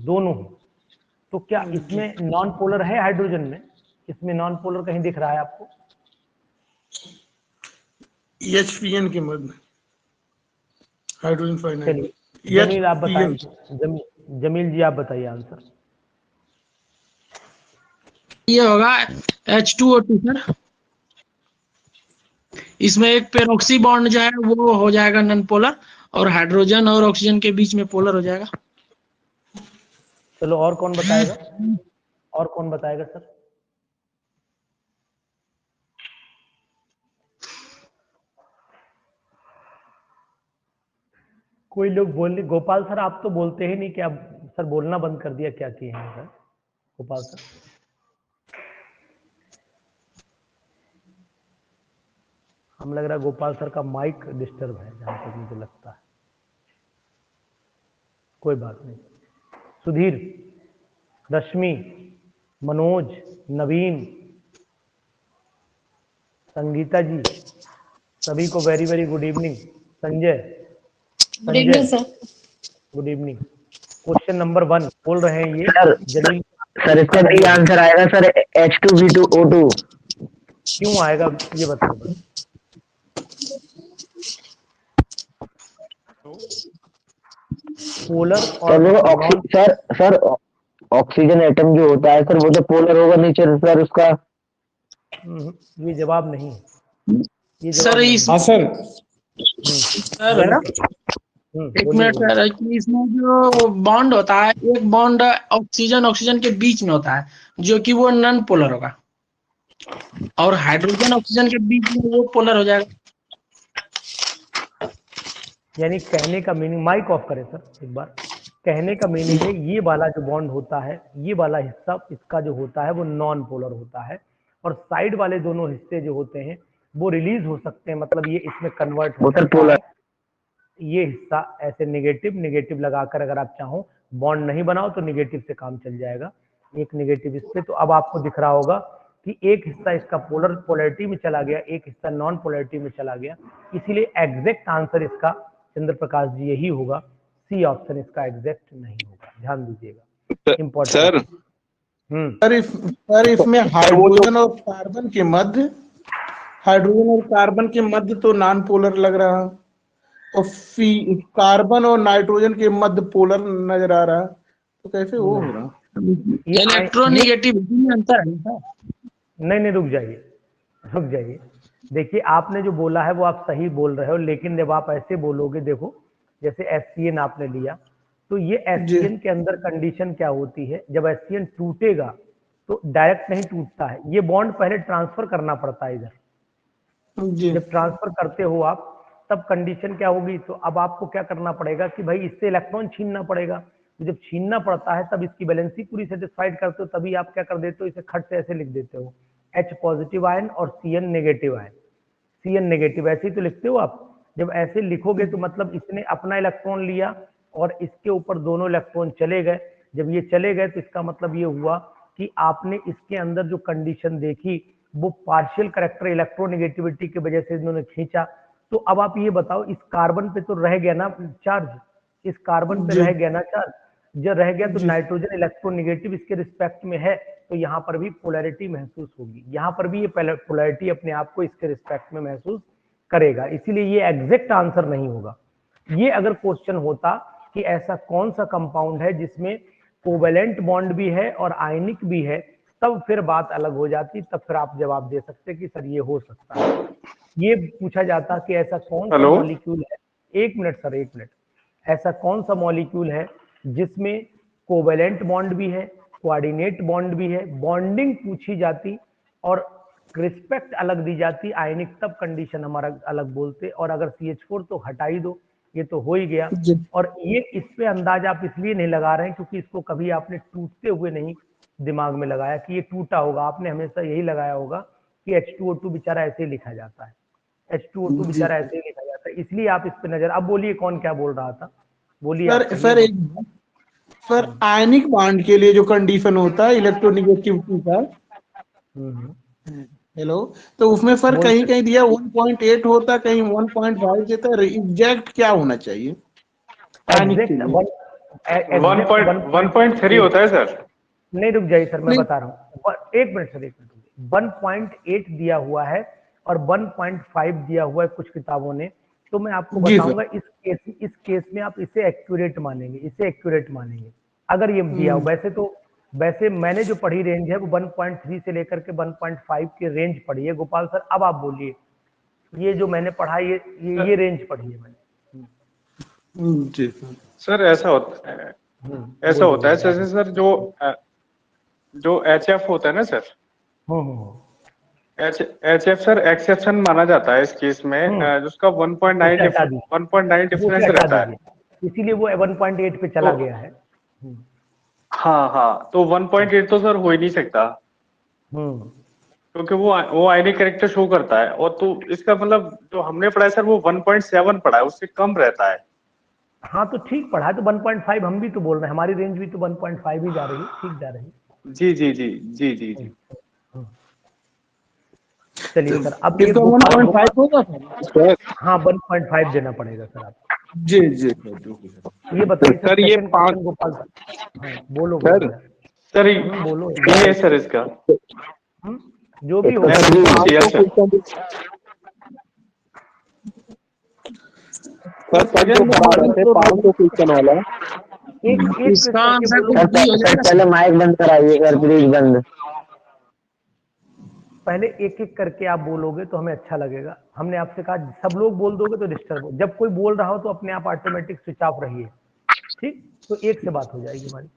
दोनों हो, तो क्या इसमें नॉन पोलर है हाइड्रोजन में? इसमें नॉन पोलर कहीं दिख रहा है आपको? HPN के मध्य हाइड्रोजन फाइनाइड। चलिए जमील आप बताइए, जमील जी आप बताइए आंसर। ये होगा H2O2 सर। इसमें एक पेरोक्सी बॉन्ड जो है वो हो जाएगा नॉन पोलर, और हाइड्रोजन और ऑक्सीजन के बीच में पोलर हो जाएगा। चलो और कौन बताएगा, और कौन बताएगा सर? कोई लोग बोल, गोपाल सर आप तो बोलते ही नहीं, क्या सर बोलना बंद कर दिया, क्या किए हैं सर गोपाल सर? हम लग रहा है गोपाल सर का माइक डिस्टर्ब है जहां तक मुझे लगता है, कोई बात नहीं। सुधीर, रश्मि, मनोज, नवीन, संगीता जी, सभी को very very good evening. Sanjay, good evening sir. Good evening. Question number 1 बोल रहे हैं ये जलील सर इसका भी आंसर आएगा सर H2V2O2। क्यों आएगा ये बताओ बस। पोलर और नॉन सर ऑक्सीजन एटम जो होता है सर वो तो पोलर होगा नीचे सर उसका। ये जवाब नहीं, ये जवाब सर नहीं। इस हाँ सर। सर एक मिनट सर, कि इसमें जो बॉन्ड होता है, एक बॉन्ड ऑक्सीजन ऑक्सीजन के बीच में होता है जो कि वो नॉन पोलर होगा, और हाइड्रोजन ऑक्सीजन के बीच में वो पोलर हो जाएगा। यानी कहने का मीनिंग, माइक ऑफ करें सर एक बार। कहने का मीनिंग है ये वाला जो बॉन्ड होता है, ये वाला हिस्सा इसका जो होता है वो नॉन पोलर होता है, और साइड वाले दोनों हिस्से जो होते हैं वो रिलीज हो सकते हैं, मतलब ये इसमें कन्वर्ट हो सकता है। ये हिस्सा ऐसे नेगेटिव नेगेटिव लगाकर अगर आप चाहो बॉन्ड नहीं बनाओ तो नेगेटिव से काम चल जाएगा, एक नेगेटिव इस पे। तो अब आपको दिख रहा होगा कि एक हिस्सा इसका पोलर पोलैरिटी में चला गया, एक हिस्सा नॉन पोलैरिटी में चला गया, इसीलिए एग्जैक्ट आंसर इसका चंद्र प्रकाश जी यही होगा, सी ऑप्शन इसका एग्जैक्ट नहीं होगा, ध्यान दीजिएगा, इम्पोर्टेंट। सर इसमें हाइड्रोजन और कार्बन के मध्य, हाइड्रोजन और कार्बन के मध्य तो नॉन पोलर लग रहा, और कार्बन और नाइट्रोजन के मध्य पोलर नजर आ रहा, तो कैसे वो हो रहा? इलेक्ट्रोनेगेटिव में अंतर है। नहीं रुक जाइए, देखिए आपने जो बोला है वो आप सही बोल रहे हो, लेकिन जब आप ऐसे बोलोगे, देखो जैसे HCN आपने लिया, तो ये HCN के अंदर कंडीशन क्या होती है, जब HCN टूटेगा तो डायरेक्ट नहीं टूटता है, ये बॉन्ड पहले ट्रांसफर करना पड़ता है इधर। जब ट्रांसफर करते हो आप तब कंडीशन क्या होगी, तो अब आपको क्या करना पड़ेगा कि भाई इससे इलेक्ट्रॉन छीनना पड़ेगा, जब छीनना पड़ता है तब इसकी बैलेंसी पूरी सेटिस्फाइड करते हो, तभी आप क्या कर देते हो, इसे खट से ऐसे लिख देते हो H पॉजिटिव आयन और CN negative ion, CN negative ऐसे ही तो लिखते हो आप। जब ऐसे लिखोगे तो मतलब इसने अपना इलेक्ट्रॉन लिया और इसके ऊपर दोनों इलेक्ट्रॉन चले गए, जब ये चले गए तो इसका मतलब ये हुआ कि आपने इसके अंदर जो कंडीशन देखी वो पार्शियल करेक्टर इलेक्ट्रोनेगेटिविटी की वजह से इन्होंने खींचा। तो अब आप ये बताओ, इस कार्बन पे तो रह गया ना चार्ज, इस कार्बन पे रह गया ना चार्ज, जब रह गया तो नाइट्रोजन इलेक्ट्रोनेगेटिव इसके रिस्पेक्ट में है, तो यहाँ पर भी पोलैरिटी महसूस होगी, यहाँ पर भी ये पोलैरिटी अपने आप को इसके रिस्पेक्ट में महसूस करेगा, इसीलिए ये एग्जैक्ट आंसर नहीं होगा। ये अगर क्वेश्चन होता कि ऐसा कौन सा कंपाउंड है जिसमें कोवेलेंट बॉन्ड भी है और आयनिक भी है, तब फिर बात अलग हो जाती, तब फिर आप जवाब दे सकते कि सर ये हो सकता है। ये पूछा जाता कि ऐसा कौन सा मॉलिक्यूल है, एक मिनट सर एक मिनट, ऐसा कौन सा मॉलिक्यूल है जिसमें कोवेलेंट बॉन्ड भी है, कोऑर्डिनेट बॉन्ड भी है, बॉन्डिंग पूछी जाती और रिस्पेक्ट अलग दी जाती, आयनिक तब कंडीशन हमारा अलग बोलते, और अगर CH4 तो हटा ही दो, ये तो हो ही गया। और ये इस पे अंदाज आप इसलिए नहीं लगा रहे हैं क्योंकि इसको कभी आपने टूटते हुए नहीं दिमाग में लगाया कि ये टूटा होगा, आपने हमेशा यही लगाया होगा कि H2O2 बेचारा ऐसे ही लिखा जाता है, H2O2 बेचारा ऐसे ही लिखा जाता है, इसलिए आप इस पे नजर। अब बोलिए कौन क्या बोल रहा था, बोलिए सर आयनिक बॉन्ड के लिए जो कंडीशन होता है इलेक्ट्रोनेगेटिविटी का, हेलो, तो उसमें सर कहीं कहीं दिया 1.8 होता, कहीं 1.5 देता है, एग्जैक्ट क्या होना चाहिए? 1.3 होता है सर। नहीं, रुक जाइए सर, मैं नहीं। बता रहा हूँ। एक मिनट सर, एक मिनट। 1.8 दिया हुआ है और 1.5 दिया हुआ है कुछ किताबों ने। तो मैं आपको जी सर। बताऊंगा, इस केस में आप इसे एक्यूरेट मानेंगे, इसे एक्यूरेट मानेंगे अगर ये दिया हो। वैसे तो वैसे मैंने जो पढ़ी रेंज है वो 1.3 से लेकर के 1.5 की रेंज पढ़ी है गोपाल सर। अब आप बोलिए, ये जो मैंने पढ़ा ये रेंज पढ़ी है मैंने। जी सर। सर ऐसा होता है, ऐसा बोलिए होता है बोलिए आप। जैसे सर जो HF होता है ना सर, HF सर एक्सेप्शन माना जाता है इस केस में, हम्म जिसका उसे हटा दीजिए, 1.9 वो उसे डिफरेंस हटा रहता है। दीजिए, इसीलिए वो 1.8 पे चला तो गया है। हाँ, तो 1.8 तो सर हो ही नहीं सकता, हम्म क्योंकि वो आयनिक कैरेक्टर शो करता है। और तो इसका मतलब जो हमने पढ़ा है सर वो 1.7 पढ़ा है, उससे कम रहता है। हाँ, तो ठीक पढ़ा है। तो 1.5 हम भी तो बोल रहे हैं, हमारी रेंज भी तो 1.5 ही जा रही है, ठीक जा रही है। जी जी जी जी जी जी। हम्म। चलिए सर, अब ये इसका गोपाल 1.5 होगा सर? हाँ, 1.5 देना पड़ेगा सर आपको। जी जी सर। ये बताइए सर, सर ये सेकंड 5 क्वेश्चन गोपाल सर। हाँ, बोलो सर बोलो यार। सर बोलो। ये है सर इसका जो भी हो। इसका sir NaCl sir. Sir sir जो बता रहे थे 500 क्वेश्चन वाला। एक एक इसका करके आंसर बोलो। तो बी हो सर जाएगा पहले माइक बंद कराइए सर, प्लीज बंद। पहले एक एक करके आप बोलोगे तो हमें अच्छा लगेगा। हमने आपसे कहा सब लोग बोल दोगे तो डिस्टर्ब हो। जब कोई बोल रहा हो तो अपने आप ऑटोमेटिक स्विच ऑफ रहिए, ठीक। तो एक से बात हो जाएगी हमारी।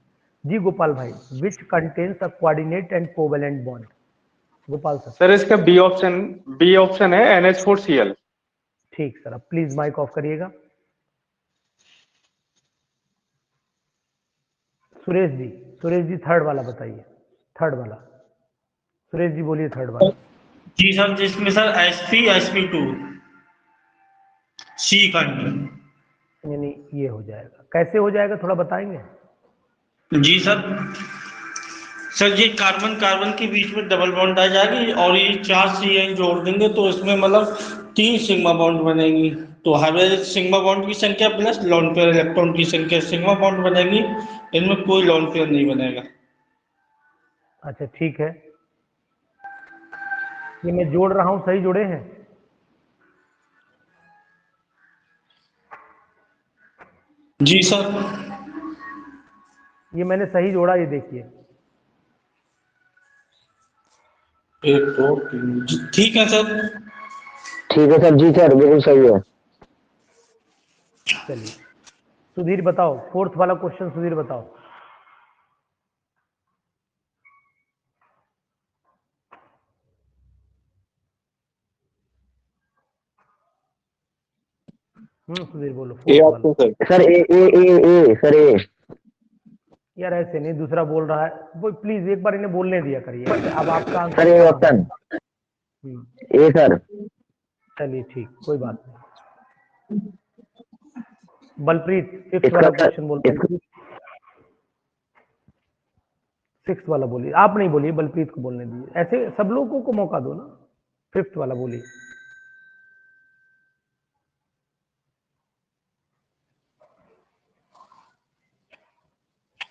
जी गोपाल भाई, which contains a coordinate and covalent bond. Gopal sir. Sir इसका बी ऑप्शन है NH4Cl। ठीक सर, अब प्लीज माइक ऑफ करिएगा। सुरेश जी थर्ड वाला बताइए, थर्ड वाला। सुरेश जी बोलिए थर्ड वाला। जी सर, जिसमें सर sp2 सी कंड। यानी ये हो जाएगा, कैसे हो जाएगा थोड़ा बताएंगे। जी सर ये कार्बन कार्बन के बीच में डबल बॉन्ड आ जाएगी और ये 4 CN जोड़ देंगे तो इसमें मतलब 3 सिग्मा बॉन्ड बनेगी। तो हर सिग्मा बॉन्ड की संख्या प्लस लोन पेयर इलेक्ट्रॉन की संख्या सिग्मा बॉन्ड बनेगी। इनमें कोई लोन पेयर नहीं बनेगा। अच्छा ठीक है, ये मैं जोड़ रहा हूँ, सही जुड़े हैं। जी सर। ये मैंने सही जोड़ा, ये देखिए। 1 2 3 ठीक है सर। ठीक है सर, जी सर बिल्कुल सही है। चलिए सुधीर बताओ, फोर्थ वाला क्वेश्चन सुधीर बताओ। सुधीर बोलो ए फोर्थ वाला। Option sir. Sir A sir ए। यार ऐसे नहीं, दूसरा बोल रहा है वो, प्लीज एक बार इन्हें बोलने दिया करिए। अब आपका सर आंसर ए कहाँ है। Option A sir. चलिए ठीक, कोई बात नहीं। बलप्रीत फिफ्थ इसका वाला सर क्वेश्चन बोल, बलप्रीत सिक्स वाला बोलिए। आप नहीं बोलिए, बलप्रीत को बोलने दीजिए, ऐसे सब लोगों को मौका दो ना। फिफ्थ वाला बोलिए।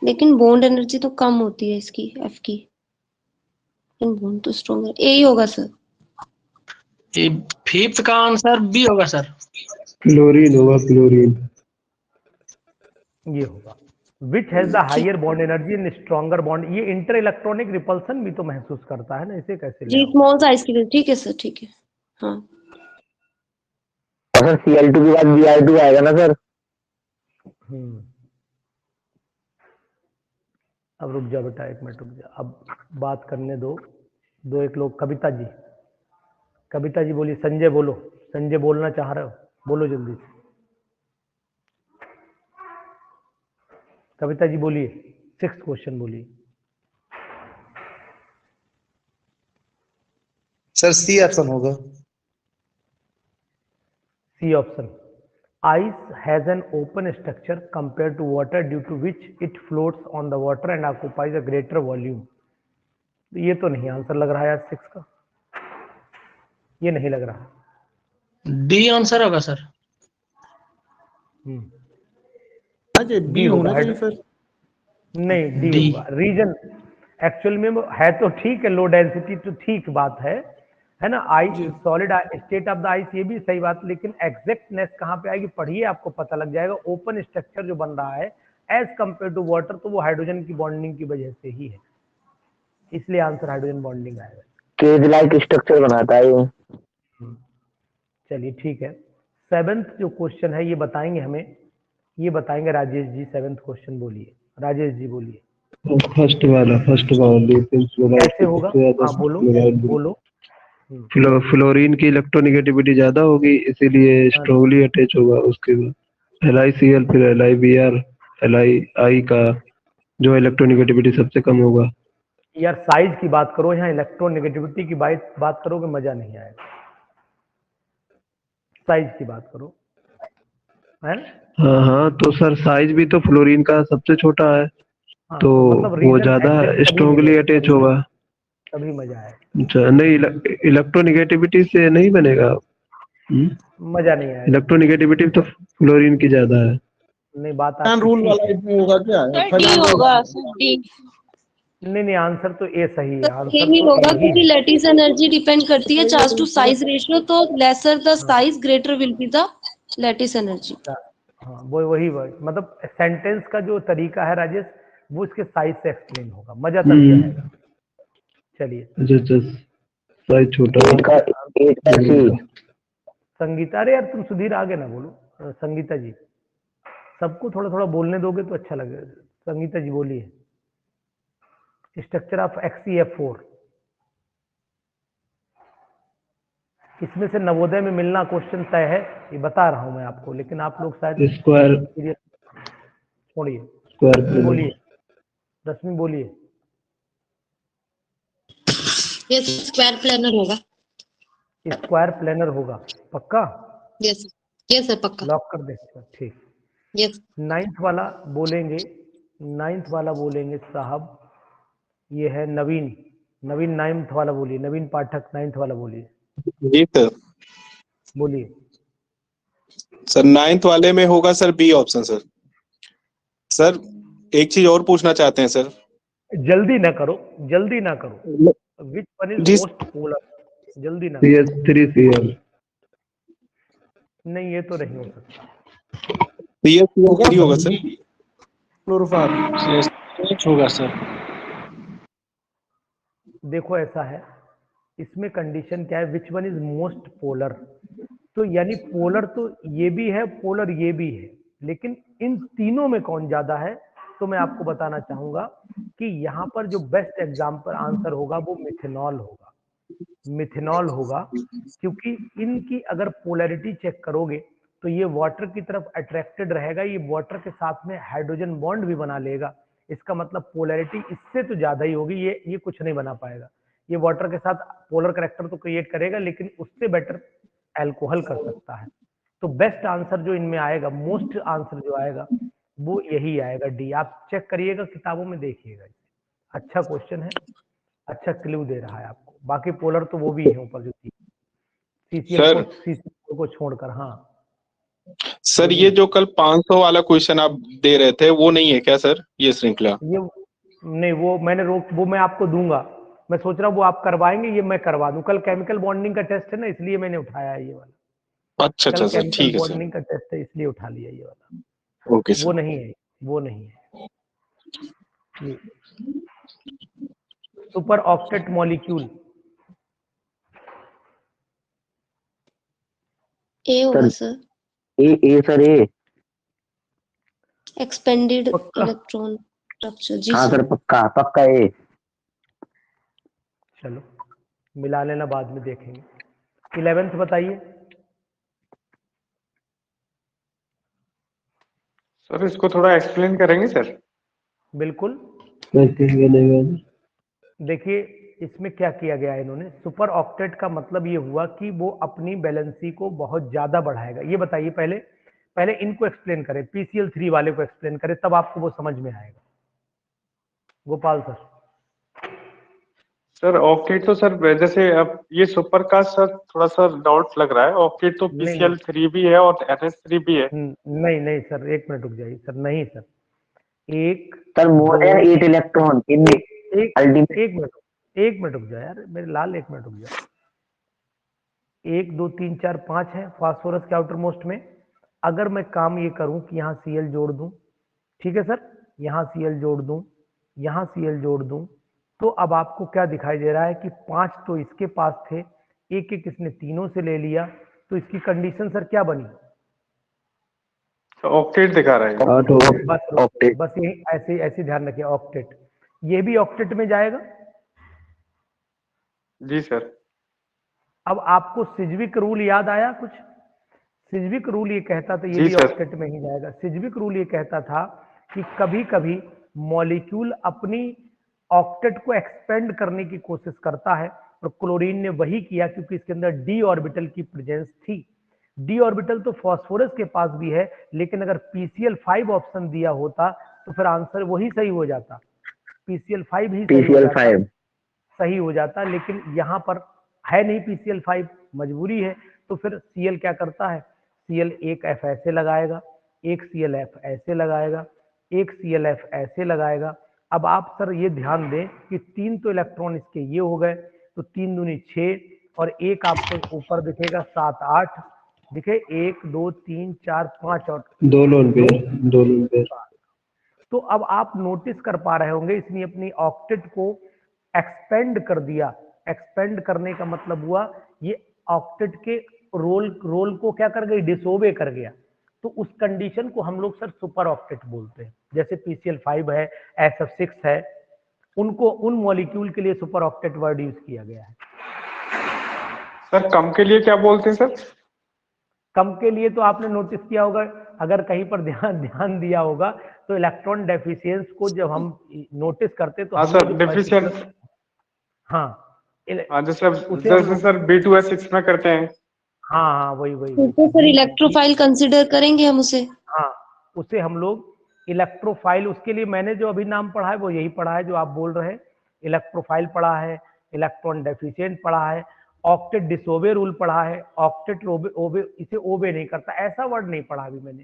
लेकिन बॉन्ड एनर्जी तो कम होती है इसकी, एफ की। लेकिन बॉन्ड तो स्ट्रॉन्ग है, ए ही होगा सर। ये फिफ्थ का आंसर बी होगा सर। क्लोरीन होगा, क्लोरीन। ये होगा विच हैज द ठीक। Higher bond energy and stronger bond. ये इंटर इलेक्ट्रॉनिक रिपल्सन भी तो महसूस करता है ना, इसे कैसे ले जी आओ। स्मॉल साइज की, ठीक है सर, ठीक है। हाँ। और सर Cl2 के बाद Br2 आएगा ना सर। हम्म अब रुक जा बेटा, एक मिनट रुक जा, अब बात करने दो। दो एक लोग, कविता जी, कविता जी बोलिए। संजय बोलो, संजय बोलना चाह रहे हो, बोलो जल्दी से। कविता जी बोलिए, सिक्स क्वेश्चन बोलिए। सर सी ऑप्शन होगा। C option. Ice has an open structure compared to water due to which it floats on the water and occupies a greater volume। तो ये तो नहीं आंसर लग रहा है यार सिक्स का, ये नहीं लग रहा। डी आंसर होगा सर। जी डी बी होगा, होना चाहिए फिर। नहीं डी डी। होगा। रीजन एक्चुअल में वो है तो ठीक है, लो डेंसिटी तो ठीक बात है ना। I solid state of the ice ये भी सही बात, लेकिन एग्जैक्टनेस कहाँ पे आएगी, पढ़िए आपको पता लग जाएगा। ओपन स्ट्रक्चर जो बन रहा है एज कंपेयर टू वाटर, तो वो हाइड्रोजन की बॉन्डिंग की वजह से ही है, इसलिए आंसर हाइड्रोजन बॉन्डिंग आएगा। केज लाइक स्ट्रक्चर बनाता है ये। चलिए ठीक है। सेवेंथ जो क्वेश्चन है ये बताएंगे हमें, ये बताएंगे राजेश जी। सेवेंथ क्वेश्चन बोलिए, राजेश जी बोलिए फर्स्ट वाला कैसे होगा। हाँ बोलो बोलो। फ्लोरीन की इलेक्ट्रोनेगेटिविटी ज्यादा होगी, इसीलिए हाँ, स्ट्रांगली अटैच होगा। उसके बाद LiCl, फिर LiBr, Li का जो इलेक्ट्रोनेगेटिविटी सबसे कम होगा। यार साइज की बात करो, यहाँ इलेक्ट्रोनेगेटिविटी की बात करोगे मजा नहीं आएगा। साइज की बात करो, है ना। हाँ हाँ, तो सर साइज भी तो फ्लोरीन का सबसे छोटा है, हाँ तो तो मतलब वो रीजन ज्यादा एग्जैक्ट तभी स्ट्रांगली मिलेगा, अटैच होगा। तभी मजा आएगा। अच्छा, नहीं इलेक्ट्रोनेगेटिविटी से नहीं बनेगा। मजा नहीं आएगा, इलेक्ट्रोनेगेटिविटी तो फ्लोरीन की ज्यादा है। नहीं बात फजान आपकी रूल ठीक वाला है। इसमें होगा क्या? सर डी फजान रूल होगा, सर डी। नहीं आंसर तो ए सही है, सर आंसर यही तो होगा ए ही क्योंकि है। लैटिस एनर्जी डिपेंड करती है चार्ज टू साइज रेशियो, तो लेसर द हाँ size greater will be the lattice energy. हाँ वो वही मतलब सेंटेंस का जो तरीका है राजेश, वो इसके साइज से एक्सप्लेन होगा, मजा तभी आएगा। चलिए अच्छा अच्छा, साइज छोटा है। 8 का सी। संगीता, अरे यार तुम सुधीर आगे ना बोलो। संगीता जी, सबको थोड़ा थोड़ा बोलने दोगे तो अच्छा लगेगा। संगीता जी बोलिए, स्ट्रक्चर ऑफ XeF4। इसमें से नवोदय में मिलना क्वेश्चन तय है, ये बता रहा हूं मैं आपको, लेकिन आप लोग शायद स्क्वायर सीरियस छोड़िए। स्क्वायर रश्मि बोलिए, रश्मि बोलिए। यस, स्क्वायर प्लानर होगा। स्क्वायर प्लेनर होगा, पक्का यस यस सर, पक्का। लॉक कर दे, ठीक। यस नाइन्थ वाला बोलेंगे, नाइन्थ वाला बोलेंगे साहब, ये है नवीन। नवीन नाइन्थ वाला बोलिए, नवीन पाठक नाइन्थ वाला बोलिए, जी सर। बोलिए। सर नाइन्थ वाले में होगा sir B option sir. Sir एक चीज और पूछना चाहते हैं सर। जल्दी ना करो, जल्दी ना करो। विच वन इज जी मोस्ट पोलर, जल्दी ना करो। CH3Cl। नहीं ये तो नहीं हो सकता। CH3 होगा सर। क्लोरोफार्म होगा सर। देखो ऐसा है, इसमें कंडीशन क्या है, विच वन इज मोस्ट पोलर, तो यानी पोलर तो ये भी है, पोलर ये भी है, लेकिन इन तीनों में कौन ज्यादा है, तो मैं आपको बताना चाहूंगा कि यहाँ पर जो बेस्ट एग्जाम्पल आंसर होगा वो मिथेनॉल होगा। मिथेनॉल होगा, क्योंकि इनकी अगर पोलैरिटी चेक करोगे तो ये वाटर की तरफ अट्रैक्टेड रहेगा, ये वाटर के साथ में हाइड्रोजन बॉन्ड भी बना लेगा। इसका मतलब पोलैरिटी इससे तो ज्यादा ही होगी, ये कुछ नहीं बना पाएगा। ये वाटर के साथ पोलर करेक्टर तो क्रिएट करेगा, लेकिन उससे बेटर अल्कोहल कर सकता है। तो बेस्ट आंसर जो इनमें आएगा, मोस्ट आंसर जो आएगा वो यही आएगा, डी। आप चेक करिएगा, किताबों में देखिएगा। अच्छा क्वेश्चन है, अच्छा क्लू दे रहा है आपको। बाकी पोलर तो वो भी है ऊपर जो सर CCl को छोड़कर। हाँ सर ये जो कल 500 वाला क्वेश्चन आप दे रहे थे वो नहीं है क्या सर, ये श्रृंखला? ये नहीं, वो मैंने वो मैं आपको दूंगा। मैं सोच रहा हूँ वो आप करवाएंगे, ये मैं करवा दूं। कल केमिकल बॉन्डिंग का टेस्ट है ना, इसलिए मैंने उठाया ये वाला। अच्छा कल अच्छा सर, केमिकल ठीक है सर। बॉन्डिंग का टेस्ट है, इसलिए उठा लिया ये वाला। ओके वो सर। नहीं है, वो नहीं है। ये सुपर ऑक्टेट मॉलिक्यूल, ए होगा sir, A sir A. Expanded पक्का? Electron structure. जी हाँ सर। सर, पक्का पक्का ए। चलो मिला लेना, बाद में देखेंगे। 11th बताइए। सर इसको थोड़ा एक्सप्लेन करेंगे सर? बिल्कुल। कैसे बनेगा? देखिए इसमें क्या किया गया है, इन्होंने सुपर ऑक्टेट का मतलब ये हुआ कि वो अपनी बैलेंसी को बहुत ज्यादा बढ़ाएगा। ये बताइए, पहले पहले इनको एक्सप्लेन करें, PCl3 वाले को एक्सप्लेन करें, तब आपको वो समझ में आएगा। गोपाल सर। सर ऑक्टेट तो सर जैसे अब ये सुपर का सर थोड़ा सा डाउट लग रहा है, ऑक्टेट तो नहीं, PCl3 भी है और NH3 भी है। नहीं नहीं सर, एक मिनट रुक जाइए सर, नहीं सर, एक sir more than 8 electron in एक अल्टीमेट। एक मिनट रुक जाओ यार मेरे लाल, एक मिनट रुक जाओ। 1 2 3 4 5 है फास्फोरस के आउटर मोस्ट में। अगर मैं काम ये करूं कि यहाँ Cl जोड़ दूं, ठीक है सर, यहाँ Cl जोड़ दूं, यहाँ Cl जोड़ दूं, तो अब आपको क्या दिखाई दे रहा है कि 5 तो इसके पास थे, एक एक इसने तीनों से ले लिया, तो इसकी कंडीशन सर क्या बनी? तो ऑक्टेट दिखा रहा है। बस ऑक्टेट। बस यही ऐसे ऐसे ध्यान रखिए, ऑक्टेट। ये भी ऑक्टेट में जाएगा। जी सर। अब आपको सिज्विक रूल याद आया कुछ? सिज्विक रूल ये कहता था, ये जी भी सर। ऑक्टेट में ही जाएगा। सिज्विक रूल ये कहता था कि कभी कभी मॉलिक्यूल अपनी ऑक्टेट को एक्सपेंड करने की कोशिश करता है, और क्लोरीन ने वही किया क्योंकि इसके अंदर डी ऑर्बिटल की प्रेजेंस थी। डी ऑर्बिटल तो फास्फोरस के पास भी है, लेकिन अगर PCl5 ऑप्शन दिया होता तो फिर आंसर वही सही हो जाता, PCl5 ही PCl5 सही हो जाता, लेकिन यहाँ पर है नहीं PCl5, मजबूरी है। तो फिर Cl क्या करता है? Cl एक F ऐसे लगाएगा, एक ClF ऐसे लगाएगा, एक ClF ऐसे लगाएगा। अब आप सर ये ध्यान दें कि 3 तो इलेक्ट्रॉन इसके ये हो गए, तो 3 दूनी 6 और एक आपको ऊपर दिखेगा 7 8 दिखे, 1 2 3 4 5 और 2 लोन पेयर। तो अब आप नोटिस कर पा रहे होंगे इसने अपनी ऑक्टेट को एक्सपेंड कर दिया। एक्सपेंड करने का मतलब हुआ ये ऑक्टेट के रोल को क्या कर गई? डिसोबे कर गया। तो उस कंडीशन को हम लोग सर सुपर ऑक्टेट बोलते हैं। जैसे PCl5 है, SF6 है, उनको उन मॉलिक्यूल के लिए सुपर ऑक्टेट वर्ड यूज किया गया है। सर कम के लिए क्या बोलते हैं सर? कम के लिए तो आपने नोटिस किया होगा, अगर कहीं पर ध्यान दिया होगा तो इलेक्ट्रॉन डेफिशिएंस को जब हम नोटिस करते तो हाँ हम सर, डेफिशिएंट। हाँ जैसे सर B2S6 में करते हैं। हाँ वही तो सर इलेक्ट्रोफाइल कंसिडर करेंगे हम उसे? हाँ, उसे हम लोग इलेक्ट्रोफाइल, उसके लिए मैंने जो अभी नाम पढ़ा है वो यही पढ़ा है जो आप बोल रहे हैं। इलेक्ट्रोफाइल पढ़ा है, इलेक्ट्रॉन डेफिशिएंट पढ़ा है, ऑक्टेट डिसोबे रूल पढ़ा है, ऑक्टेट ओबे इसे ओबे नहीं करता, ऐसा वर्ड नहीं पढ़ा अभी मैंने,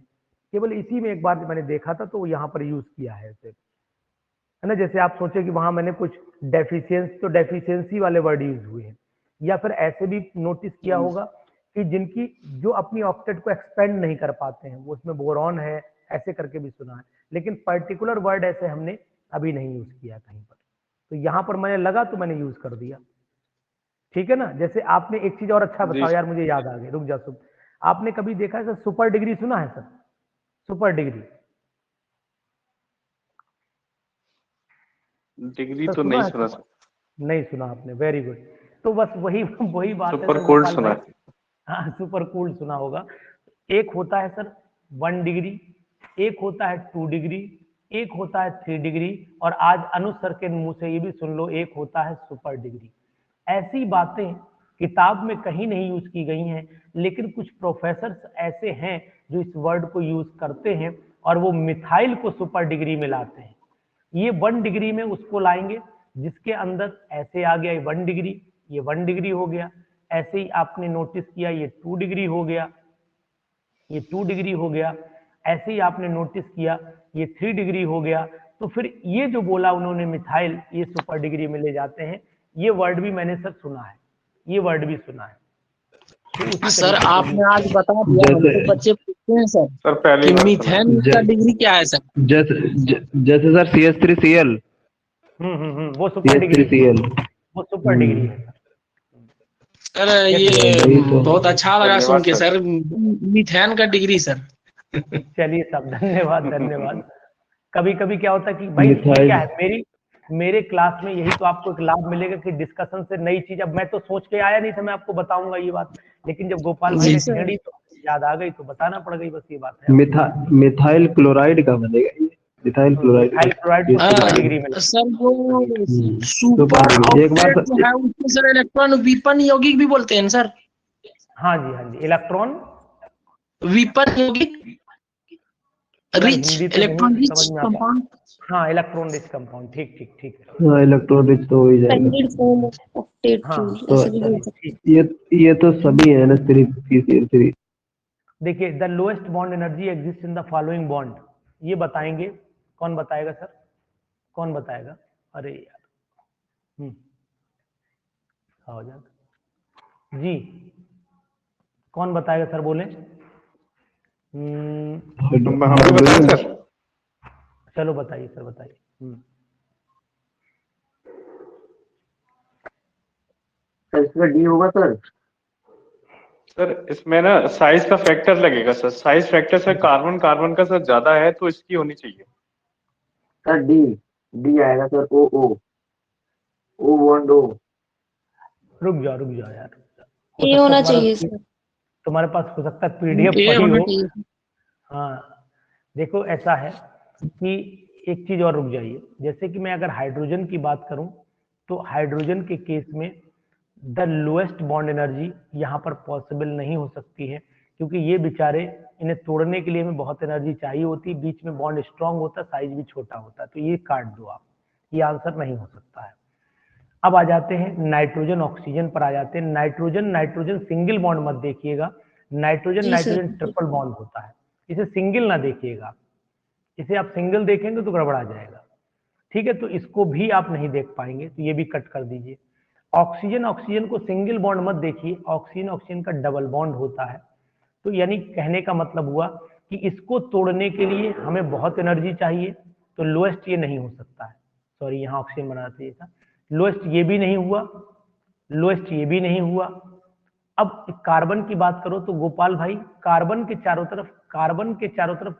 केवल इसी में एक बार मैंने देखा था तो यहाँ पर यूज किया है इसे, है ना। जैसे आप सोचे कि वहां मैंने कुछ डेफिशिएंसी वाले वर्ड यूज हुए हैं, या फिर ऐसे भी नोटिस किया होगा कि जिनकी जो अपनी ऑक्टेट को एक्सपेंड नहीं कर पाते हैं, वो उसमें बोरॉन है, ऐसे करके भी सुना है, लेकिन पर्टिकुलर वर्ड ऐसे हमने अभी नहीं यूज किया कहीं पर। तो यहाँ पर मैंने लगा तो मैंने यूज कर दिया, ठीक है ना। जैसे आपने एक चीज और अच्छा बताओ यार, मुझे याद आ गई, रुक जा सुप, आपने कभी देखा है सर सुपर डिग्री सुना है सर? सुपर डिग्री तो नहीं सुना सर। नहीं सुना आपने, वेरी गुड। तो बस वही बात है। सुपर कोल्ड सुना है। हाँ, सुपर कूल्ड सुना होगा। एक होता है सर 1 डिग्री, एक होता है 2 डिग्री, एक होता है 3 डिग्री, और आज अनुज सर के मुंह से ये भी सुन लो, एक होता है सुपर डिग्री। ऐसी बातें किताब में कहीं नहीं यूज की गई हैं, लेकिन कुछ प्रोफेसर्स ऐसे हैं जो इस वर्ड को यूज करते हैं और वो मिथाइल को सुपर डिग्री में लाते हैं। ये 1 डिग्री में उसको लाएंगे जिसके अंदर ऐसे आ गया 1 डिग्री, ये 1 डिग्री हो गया। ऐसे ही आपने नोटिस किया ये 2 डिग्री हो गया, ये 2 डिग्री हो गया। ऐसे ही आपने नोटिस किया ये 3 डिग्री हो गया। तो फिर ये जो बोला उन्होंने मिथाइल, ये सुपर डिग्री में ले जाते हैं। ये वर्ड भी मैंने सर सुना है, ये वर्ड भी सुना है। तो सर आपने आज बता दिया, हमको बच्चे पूछते हैं सर पहले कि मीथेन का डिग्री क्या है सर? जैसे सर CH3Cl, वो सुपर डिग्री, वो सुपर डिग्री है सर। ये बहुत अच्छा लगा सुन के सर, मीथेन का डिग्री सर। चलिए सब धन्यवाद। कभी कभी क्या होता है कि भाई क्या है, मेरे क्लास में यही तो आपको एक लाभ मिलेगा कि डिस्कशन से नई चीज, अब मैं तो सोच के आया नहीं था मैं आपको बताऊंगा ये बात, लेकिन जब गोपाल भाई ने छेड़ी तो याद आ गई, तो बताना पड़ गई, बस ये बात है। मिथाइल क्लोराइड का बनेगा ये, मिथाइल क्लोराइड डिग्री में सर। वो सुपर ऑक्टेट जो है उसको सर इलेक्ट्रॉन विपन यौगिक भी बोलते हैं सर। हाँ जी, इलेक्ट्रॉन विपन यौगिक, रिच हिंदी तो इलेक्ट्रॉन नहीं रिच समझ में आता। कंपाउंड। हाँ, इलेक्ट्रॉन रिच कंपाउंड, ठीक ठीक ठीक है। हाँ इलेक्ट्रॉन रिच तो हो ही जाएगा। एक्सपेंडेड फॉर्म ऑफ ऑक्टेट हाँ, जूल तो ऐसे भी बोल सकते हैं। ये तो सभी है ना, सिर्फ CCl3। देखिए, the lowest bond energy exist in the following bond, ये बताएंगे। कौन बताएगा सर, कौन बताएगा? अरे यार, हो जाता जी, कौन बताएगा सर, बोले। हम भी बताएं सर? चलो बताइए सर, बताइए। सर इसमें डी होगा सर। सर इसमें ना साइज का फैक्टर लगेगा सर, साइज फैक्टर से कार्बन कार्बन का सर ज्यादा है तो इसकी होनी चाहिए। सर डी आएगा सर। O bond O. रुक जाओ यार, ये होना चाहिए सर। तुम्हारे पास हो सकता है PDF ये पढ़ी होना हो। चाहिए। हाँ, देखो ऐसा है कि एक चीज और, रुक जाइए। जैसे कि मैं अगर हाइड्रोजन की बात करूं तो हाइड्रोजन के केस में द लोएस्ट बॉन्ड एनर्जी यहाँ पर पॉसिबल नहीं हो सकती है, क्योंकि ये बेचारे, इन्हें तोड़ने के लिए हमें बहुत एनर्जी चाहिए होती, बीच में बॉन्ड स्ट्रांग होता, साइज भी छोटा होता, तो ये काट दो आप, ये आंसर नहीं हो सकता है। अब आ जाते हैं नाइट्रोजन ऑक्सीजन पर, आ जाते हैं नाइट्रोजन सिंगल बॉन्ड मत देखिएगा, नाइट्रोजन जी सर। ट्रिपल बॉन्ड होता है, इसे सिंगल ना देखिएगा, इसे आप सिंगल देखेंगे तो गड़बड़ा जाएगा, ठीक है, तो इसको भी आप नहीं देख पाएंगे, तो ये भी कट कर दीजिए। ऑक्सीजन को सिंगल बॉन्ड मत देखिए, ऑक्सीजन का डबल बॉन्ड होता है, तो यानी कहने का मतलब हुआ कि इसको तोड़ने के लिए हमें बहुत एनर्जी चाहिए, तो लोएस्ट ये नहीं हो सकता है, सॉरी यहाँ ऑक्सीजन बनाना चाहिए था, लोएस्ट ये भी नहीं हुआ, लोएस्ट ये भी नहीं हुआ। अब कार्बन की बात करो तो गोपाल भाई, कार्बन के चारों तरफ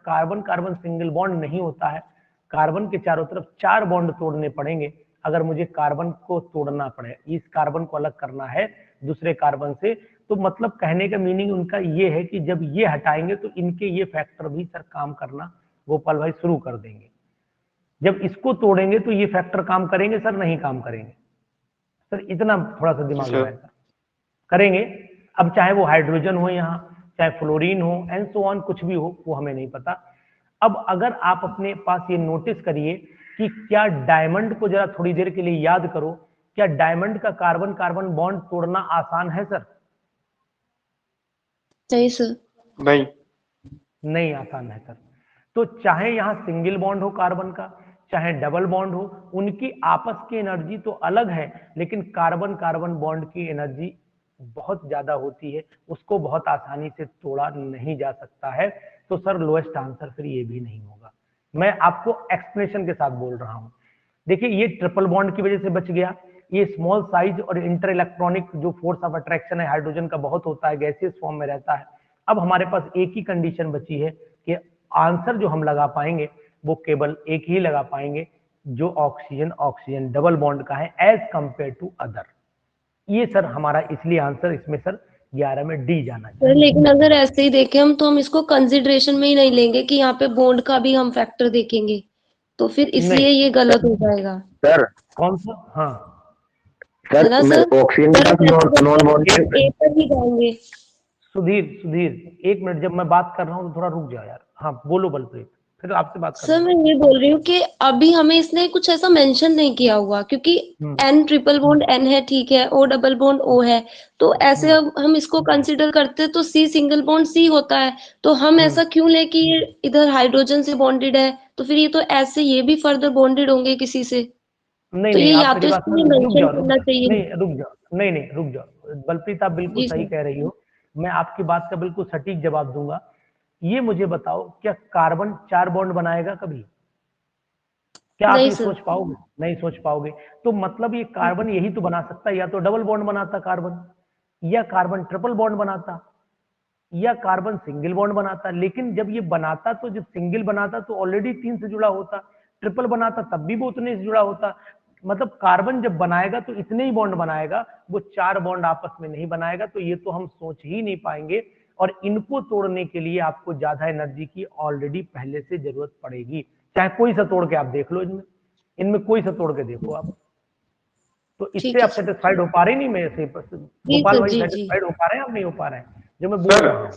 कार्बन सिंगल बॉन्ड नहीं होता है, कार्बन के चारों तरफ 4 बॉन्ड तोड़ने पड़ेंगे अगर मुझे कार्बन को तोड़ना पड़े, इस कार्बन को अलग करना है दूसरे कार्बन से, तो मतलब कहने का मीनिंग उनका ये है कि जब ये हटाएंगे तो इनके ये फैक्टर भी सर काम करना गोपाल भाई शुरू कर देंगे, जब इसको तोड़ेंगे तो ये फैक्टर काम करेंगे सर, नहीं काम करेंगे सर, इतना थोड़ा सा दिमाग लगाएं सर, करेंगे। अब चाहे वो हाइड्रोजन हो यहाँ, चाहे फ्लोरीन हो, एंड सो ऑन, कुछ भी हो, वो हमें नहीं पता। अब अगर आप अपने पास ये नोटिस करिए कि क्या डायमंड को जरा थोड़ी देर के लिए याद करो, क्या डायमंड का कार्बन कार्बन बॉन्ड तोड़ना आसान है सर? नहीं सर। नहीं आसान है सर। तो चाहे यहाँ सिंगल बॉन्ड हो कार्बन का, चाहे डबल बॉन्ड हो, उनकी आपस की एनर्जी तो अलग है, लेकिन कार्बन कार्बन बॉन्ड की एनर्जी बहुत ज्यादा होती है, उसको बहुत आसानी से तोड़ा नहीं जा सकता है, तो सर लोएस्ट आंसर फिर ये भी नहीं होगा। मैं आपको एक्सप्लेनेशन के साथ बोल रहा हूं। देखिए, ये ट्रिपल बॉन्ड की वजह से बच गया, ये स्मॉल साइज और इंटर इलेक्ट्रॉनिक जो फोर्स ऑफ अट्रैक्शन है हाइड्रोजन का बहुत होता है, गैसियस फॉर्म में रहता है। अब हमारे पास एक ही कंडीशन बची है कि आंसर जो हम लगा पाएंगे वो केवल एक ही लगा पाएंगे, जो ऑक्सीजन डबल बॉन्ड का है एज कंपेयर टू अदर। ये सर हमारा इसलिए आंसर इसमें सर 11 में डी जाना चाहिए। लेकिन अगर ऐसे ही देखें हम, तो हम इसको कंसिडरेशन में ही नहीं लेंगे कि यहाँ पे बॉन्ड का भी हम फैक्टर देखेंगे, तो फिर इसलिए ये गलत हो जाएगा सर कौन सा? हाँ सर, है ना मैं सर? ऑक्सीजन नॉन बॉन्ड ए पर ही जाएंगे। सुधीर एक मिनट, जब मैं बात कर रहा हूँ तो थोड़ा रुक जाओ यार। हाँ बोलो बलप्रीत, फिर आपसे बात सर मैं ये बोल रही हूँ कि अभी हमें इसने कुछ ऐसा मेंशन नहीं किया हुआ, क्योंकि एन ट्रिपल बॉन्ड एन है, ठीक है, ओ डबल बॉन्ड ओ है, तो ऐसे अब हम इसको कंसिडर करते तो सी सिंगल बॉन्ड सी होता है, तो हम ऐसा क्यों ले कि ये इधर हाइड्रोजन से बॉन्डेड है, तो फिर ये तो ऐसे ये भी फर्दर बॉन्डेड होंगे किसी से, नहीं तो नहीं, ये आप या मेरी तो बात इसमें मेंशन करना चाहिए। नहीं रुक जाओ, नहीं रुक जाओ बलप्रीत, आप बिल्कुल जी सही सर। कह रही हो, मैं आपकी बात का बिल्कुल सटीक जवाब दूंगा। ये मुझे बताओ, क्या कार्बन 4 बॉन्ड बनाएगा कभी? क्या आप नहीं ये सर। सोच पाओगे? नहीं सोच पाओगे। तो मतलब ये कार्बन यही तो बना सकता है, या तो डबल बॉन्ड बनाता कार्बन, या कार्बन ट्रिपल बॉन्ड बनाता, या कार्बन सिंगल बॉन्ड बनाता। लेकिन जब ये बनाता, तो जब सिंगल बनाता तो ऑलरेडी 3 से जुड़ा होता, ट्रिपल बनाता तब भी वो उतने से जुड़ा होता। मतलब कार्बन जब बनाएगा तो इतने ही बॉन्ड बनाएगा, वो 4 बॉन्ड आपस में नहीं बनाएगा। तो ये तो हम सोच ही नहीं पाएंगे, और इनको तोड़ने के लिए आपको ज्यादा एनर्जी की ऑलरेडी पहले से जरूरत पड़ेगी। चाहे कोई सा तोड़ के आप देख लो, इनमें कोई सा तोड़ के देखो आप, तो इससे आप सेटिस्फाइड हो पा रहे नहीं? मेरे से गोपाल भाई सेटिस्फाइड हो पा रहे हैं, आप नहीं हो पा रहे हैं जो मैं बोल रहा हूँ?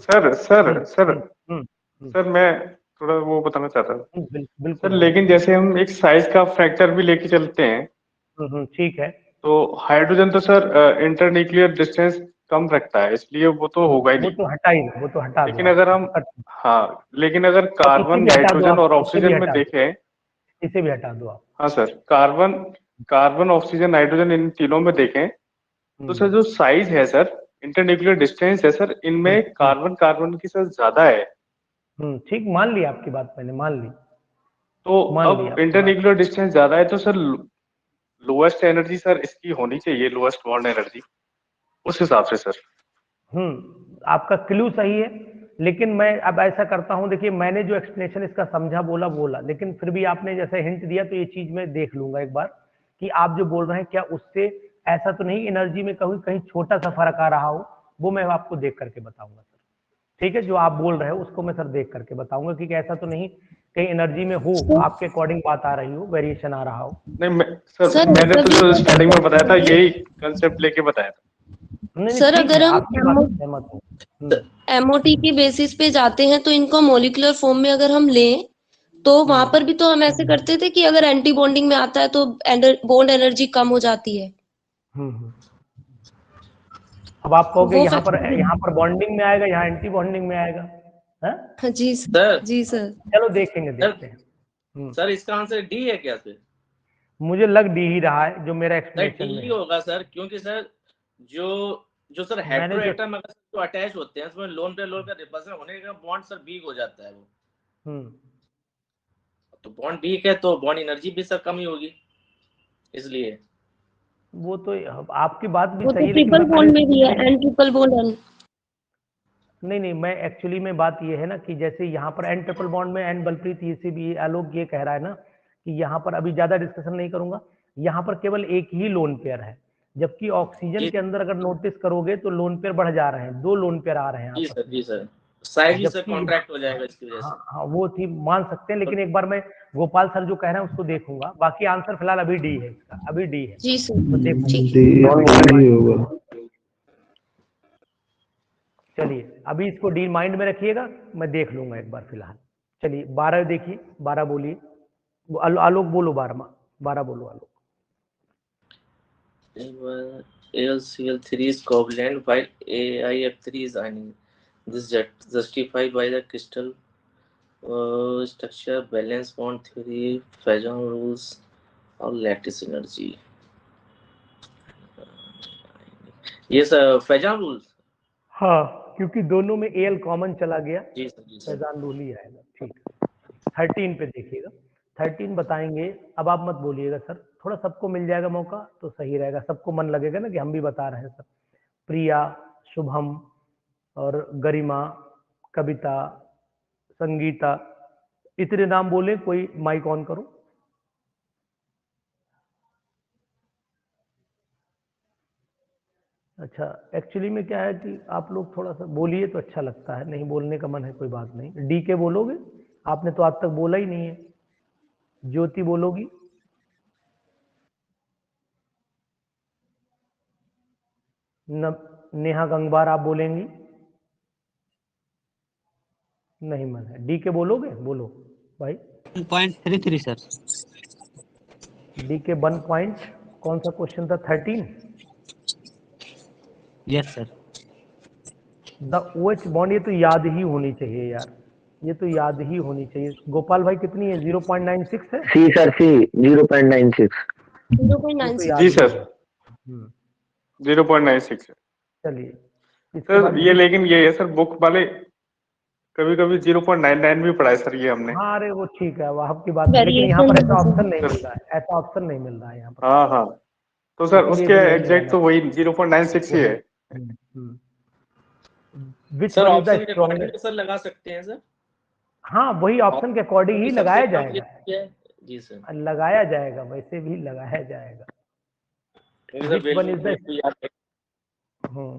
सर मैं थोड़ा वो बताना चाहता था बिल्कुल सर। लेकिन जैसे हम एक साइज का फैक्टर भी लेके चलते हैं, ठीक है, तो हाइड्रोजन तो सर इंटरन्यूक्लियर डिस्टेंस कम रखता है, इसलिए वो तो होगा ही वो नहीं। तो हटा ही, वो तो हटा दो लेकिन आप, अगर हम, हाँ, लेकिन अगर कार्बन, इसे भी हटा दो नाइट्रोजन आप, और इसे भी ऑक्सीजन में हटा दो, देखें, इसे भी हटा दो आप। हाँ sir, carbon carbon oxygen nitrogen in तीनों में देखें तो सर जो साइज है सर, इंटरन्यूक्लियर डिस्टेंस है सर, इनमें कार्बन कार्बन की सर ज्यादा है। ठीक, मान ली आपकी बात, मैंने मान ली। तो मान ली अब आपकी बात। इंटरन्यूक्लियर डिस्टेंस ज्यादा है तो सर लोएस्ट एनर्जी सर इसकी होनी चाहिए, लोएस्ट बॉन्ड एनर्जी, उस हिसाब से सर। आपका क्लू सही है, लेकिन मैं अब ऐसा करता हूं, देखिए मैंने जो एक्सप्लेनेशन इसका समझा बोला, लेकिन फिर भी आपने जैसे हिंट दिया तो ये चीज मैं देख लूंगा एक बार कि आप जो बोल रहे हैं क्या उससे ऐसा तो नहीं एनर्जी में कहीं छोटा सा फर्क आ रहा हो, वो मैं आपको देख करके बताऊंगा सर। ठीक है, जो आप बोल रहे हो उसको मैं सर देख करके बताऊंगा कि ऐसा तो नहीं कहीं एनर्जी में हो आपके अकॉर्डिंग बात आ रही हो, वेरिएशन आ रहा हो। नहीं सर मैंने तो स्टार्टिंग में बताया था, यही कंसेप्ट लेके बताया था। सर अगर हम सहमत हूं। एमओटी के बेसिस पे जाते हैं तो इनको मॉलिक्यूलर फॉर्म में अगर हम लें तो वहां पर भी तो हम ऐसे करते थे कि अगर एंटी बॉन्डिंग में आता है तो बॉन्ड एनर्जी कम हो जाती है। अब आप कहोगे यहाँ पर बॉन्डिंग में आएगा, यहाँ एंटी बॉन्डिंग में आएगा, है? जी सर, जी सर। चलो देखेंगे, देखते हैं। सर इसका आंसर डी है क्या सर? मुझे लग डी ही रहा है जो मेरा एक्सप्लेनेशन डी में होगा सर, क्योंकि सर जो सर हेटेरो एटम अगर जो अटैच होते हैं उसमें लोन पे लोन का रिपल्सन होने का बॉन्ड सर वीक हो जाता है वो। तो बॉन्ड वीक है तो बॉन्ड एनर्जी भी सर कम ही होगी, इसलिए। वो तो आपकी बात भी वो सही तो ट्रिपल बॉन्ड में भी है, एन ट्रिपल बॉन्ड एन। नहीं, मैं एक्चुअली में बात ये है ना कि जैसे यहाँ पर एन ट्रिपल बॉन्ड में एन बलप्रीत ये से भी आलोक ये कह रहा है ना कि यहाँ पर अभी ज्यादा डिस्कशन नहीं करूंगा, यहाँ पर केवल एक ही लोन पेयर है, जबकि ऑक्सीजन के अंदर अगर नोटिस करोगे तो लोन पेयर बढ़ जा रहे हैं, 2 लोन पेयर आ रहे हैं। जी सर साइज ही सर कॉन्ट्रैक्ट हो जाएगा इसकी वजह से। हाँ, वो थी, मान सकते हैं, लेकिन एक बार मैं गोपाल सर जो कह रहे हैं उसको देखूंगा। बाकी आंसर फिलहाल अभी डी है इसका, अभी डी है। जी सर, चलिए अभी इसको डी माइंड में रखिएगा, मैं देख लूंगा एक बार फिलहाल। चलिए 12 देखिए, 12 बोलिए, आलोक बोलो, 12 बोलो आलोक। AlCl3 is covalent while AIF3 is ionic. This is justified by the crystal structure, valence bond theory, Fajon rules, और lattice energy. ये सर फैजान रूल्स। हाँ, क्योंकि दोनों में एल कॉमन चला गया, जी सर फैजान रूल ही आएगा। ठीक, 13 पे देखिएगा, 13 बताएंगे। अब आप मत बोलिएगा सर, थोड़ा सबको मिल जाएगा मौका तो सही रहेगा, सबको मन लगेगा ना कि हम भी बता रहे हैं सर। प्रिया, शुभम और गरिमा, कविता, संगीता, इतने नाम बोले, कोई माइक ऑन करो। अच्छा, एक्चुअली में क्या है कि आप लोग थोड़ा सा बोलिए तो अच्छा लगता है, नहीं बोलने का मन है कोई बात नहीं। डी के बोलोगे, आपने तो आज तक बोला ही नहीं है। ज्योति बोलोगी, नेहा गंगवार आप बोलेंगी, नहीं मन है। डी के बोलोगे, बोलो भाई। 1.33 सर। डी के 1 पॉइंट, कौन सा क्वेश्चन था? 13। Yes sir. The OH bond, ये तो याद ही होनी चाहिए यार, ये तो याद ही होनी चाहिए। गोपाल भाई कितनी है? 0.96 है। सी सर, सी 0.96। जी सर 0.96 है। चलिए सर ये, लेकिन ये है सर बुक वाले कभी कभी 0.99 भी पढ़ा है सर ये हमने। हाँ, अरे वो ठीक है, वो आपकी बात, लेकिन यहाँ पर ऐसा ऑप्शन नहीं मिल रहा है, ऐसा ऑप्शन नहीं मिल रहा है यहाँ पर। हाँ, तो सर उसके एग्जैक्ट तो वही 0.96 ही है। सर ऑप्शन के अकॉर्डिंग सर लगा सकते हैं सर। हाँ, वही ऑप्शन के अकॉर्डिंग ही लगाया जाएगा। जी सर, लगाया जाएगा, वैसे भी लगाया जाएगा।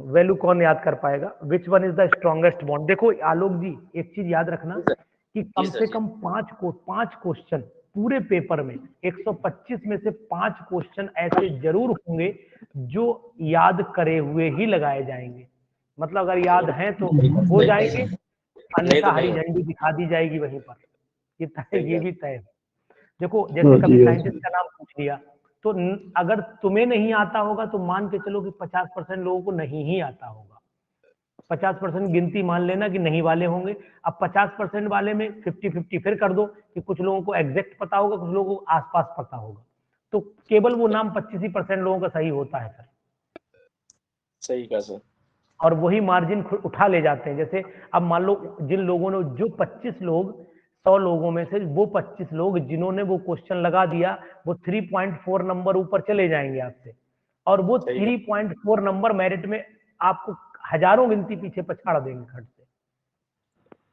वैल्यू कौन याद कर पाएगा? विच one is the strongest bond? देखो आलोक जी, एक चीज याद रखना कि कम से कम 5 क्वेश्चन पूरे पेपर में, 125 में से 5 क्वेश्चन ऐसे जरूर होंगे जो याद करे हुए ही लगाए जाएंगे। मतलब अगर याद हैं तो हो जाएंगे, अन्यथा हरी झंडी दिखा दी जाएगी वहीं पर। ये तय, सही ये है। भी तय है। देखो जैसे हाँ कभी जी, हाँ साइंटिस्ट का नाम पूछ लिया तो अगर तुम्हें नहीं आता होगा तो मान के चलो कि 50% लोगों को नहीं ही आता होगा। 50% गिनती मान लेना कि नहीं वाले होंगे। अब 50% वाले में 50-50 फिर कर दो कि कुछ लोगों को एग्जैक्ट पता होगा, कुछ लोगों को आसपास पता होगा। तो केवल वो नाम 25% लोगों का सही होता है सर। सही कहा सर। और वही मार्जिन उठा ले जाते हैं। जैसे अब मान लो जिन लोगों ने जो 25 लोग 100 लोगों में से वो 25 लोग जिन्होंने वो क्वेश्चन लगा दिया वो 3.4 नंबर ऊपर चले जाएंगे आपसे, और वो सही कहा। 3.4 नंबर मेरिट में आपको हजारों गिनती पीछे पछाड़ देंगे खट से।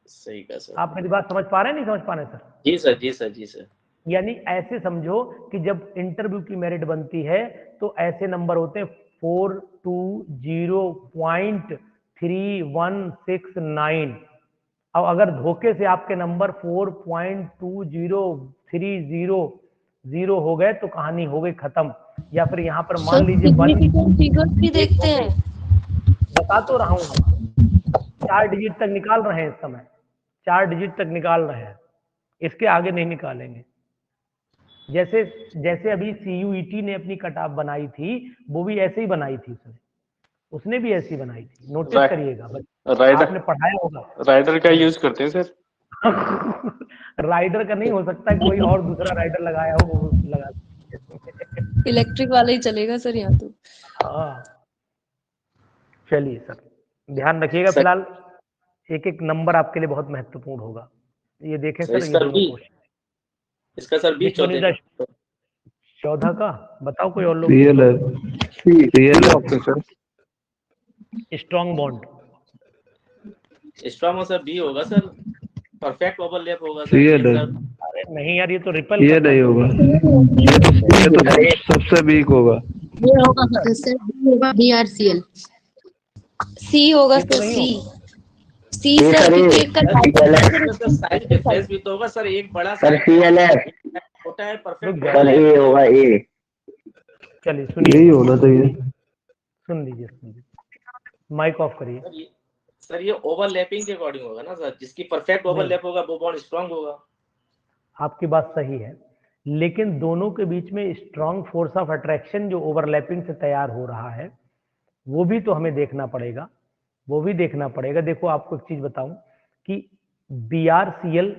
सही कहा सर। आप मेरी बात समझ पा रहे हैं, नहीं समझ पा रहे सर? जी सर, जी सर, जी सर। यानी ऐसे समझो कि जब इंटरव्यू की मेरिट बनती है तो ऐसे नंबर होते हैं 420.3169। अब अगर धोखे से आपके नंबर 4.20300 हो गए तो कहानी हो गई खत्म। या फिर यहाँ पर मान लीजिए सिग्निफिकेंट फिगर्स भी देखते हैं। बता तो रहा हूँ, 4 डिजिट तक निकाल रहे हैं इस समय, 4 डिजिट तक निकाल रहे हैं, इसके आगे नहीं निकालेंगे। जैसे जैसे अभी CUET ने अपनी कट ऑफ बनाई थी वो भी ऐसे ही बनाई थी, उसने भी ऐसी बनाई थी। नोटिस करिएगा, राइडर आपने पढ़ाया होगा। राइडर का यूज करते हैं सर। राइडर का नहीं हो सकता है, कोई और दूसरा राइडर लगाया हो वो लगा। इलेक्ट्रिक वाला ही चलेगा सर यहाँ तो। हाँ चलिए सर, ध्यान रखिएगा। सर- फिलहाल एक एक नंबर आपके लिए बहुत महत्वपूर्ण होगा। ये देखें सर, सर, ये इसका दोनों बी क्वेश्चन। इसका sir B which one is the 14 का बताओ, कोई और लोग CLF option sir. Strong bond. Strong sir B होगा सर। परफेक्ट ओवरलैप होगा सर। CLF अरे नहीं यार, ये तो रिपल ये करता नहीं है। होगा, ये तो सबसे वीक होगा। ये होगा सर, B होगा BRCL। सी होगा ये तो सर, नहीं सी होगा। सी ये सर, सर क्योंकि ये एक का सर साइज डिफरेंस भी तो होगा सर। एक बड़ा सर साइज CLF छोटा है, रुक परफेक्ट जाओ। Sir overlap. ए होगा ए। चलिए यही सुनिए, होना चाहिए। सुन लीजिए, माइक ऑफ करिए। सर ये ओवरलैपिंग के अकॉर्डिंग होगा ना सर। जिसकी परफेक्ट ओवरलैप होगा वो बॉन्ड स्ट्रांग होगा। आपकी बात सही है, लेकिन दोनों के बीच में स्ट्रॉन्ग फोर्स ऑफ अट्रैक्शन जो ओवरलैपिंग से तैयार हो रहा है वो भी तो हमें देखना पड़ेगा, वो भी देखना पड़ेगा। देखो आपको एक चीज बताऊं कि BRCL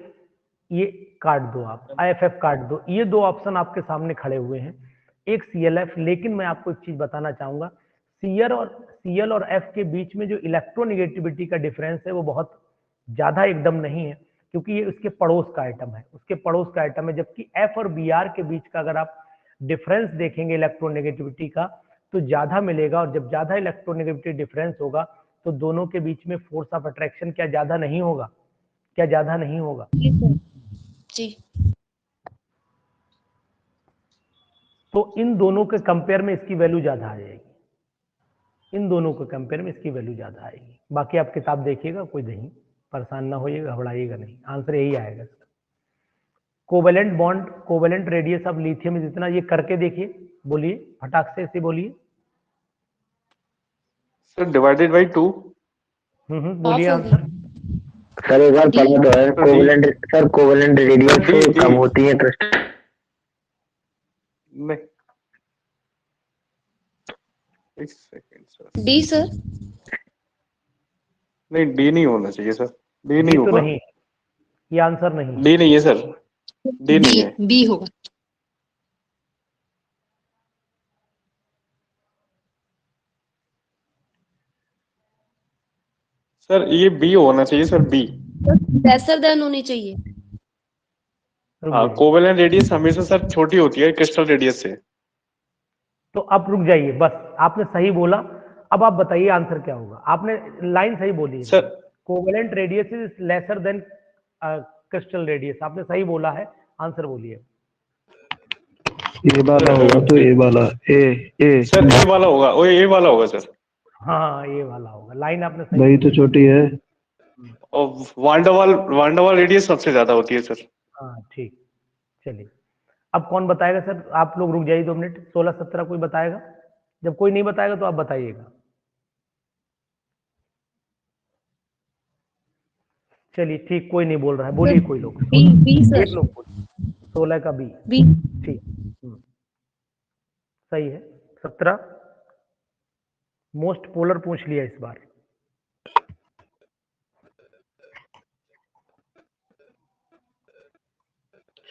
ये काट दो, आप IFF काट दो, ये दो ऑप्शन आपके सामने खड़े हुए हैं, एक CLF। लेकिन मैं आपको एक चीज बताना चाहूंगा, CL और F के बीच में जो इलेक्ट्रोनिगेटिविटी का डिफरेंस है वो बहुत ज्यादा एकदम नहीं है, क्योंकि ये उसके पड़ोस का आइटम है, उसके पड़ोस का आइटम है। जबकि F और BR के बीच का अगर आप डिफरेंस देखेंगे इलेक्ट्रोनेगेटिविटी का तो ज्यादा मिलेगा, और जब ज्यादा इलेक्ट्रोनेगेटिविटी डिफरेंस होगा तो दोनों के बीच में फोर्स ऑफ अट्रैक्शन क्या ज्यादा नहीं होगा? क्या ज्यादा नहीं होगा? जी। तो इन दोनों के कंपेयर में इसकी वैल्यू ज्यादा आ जाएगी, इन दोनों के कंपेयर में इसकी वैल्यू ज्यादा आएगी। बाकी आप किताब देखिएगा, कोई नहीं, परेशान ना होइएगा, घबराइएगा नहीं, आंसर यही आएगा। Covalent bond, covalent radius of lithium is इतना, ये करके देखिए, बोलिए फटाक से इसे बोलिए। Sir divided by 2। बोलिए आंसर। सर एक बार पढ़ा दो है। कोवेलेंट सर, कोवेलेंट रेडियस से कम होती है क्रिस्टल। नहीं, एक सेकंड सर। D sir. नहीं, डी नहीं होना चाहिए सर। डी नहीं तो होगा। नहीं, ये आंसर नहीं। डी नहीं है सर, डी नहीं है। बी होगा। सर ये बी होना चाहिए सर, बी। लेसर देन होनी चाहिए। कोवेलेंट रेडियस हमेशा सर छोटी होती है क्रिस्टल रेडियस से। तो अब रुक जाइए, बस आपने सही बोला। अब आप बताइए आंसर क्या होगा। आपने लाइन सही बोली है sir. Covalent radius is lesser than crystal radius, आपने सही बोला है। आंसर बोलिए। ए वाला होगा तो ए वाला, ए सर ए वाला होगा, ओ ए वाला होगा सर। हाँ ये वाला होगा, लाइन आपने सही वही तो छोटी है। और वांडरवाल रेडियस सबसे ज्यादा होती है सर। हाँ ठीक, चलिए अब कौन बताएगा सर? आप लोग रुक जाइए 2 मिनट, 16-17 कोई बताएगा? जब कोई नहीं बताएगा तो आप बताइएगा। चलिए ठीक, कोई नहीं बोल रहा है, बोलिए कोई लोग। बी बी एक सर, लोग बोलिए 16 का बी। बी। ठीक, सही है। 17 मोस्ट पोलर पूछ लिया इस बार।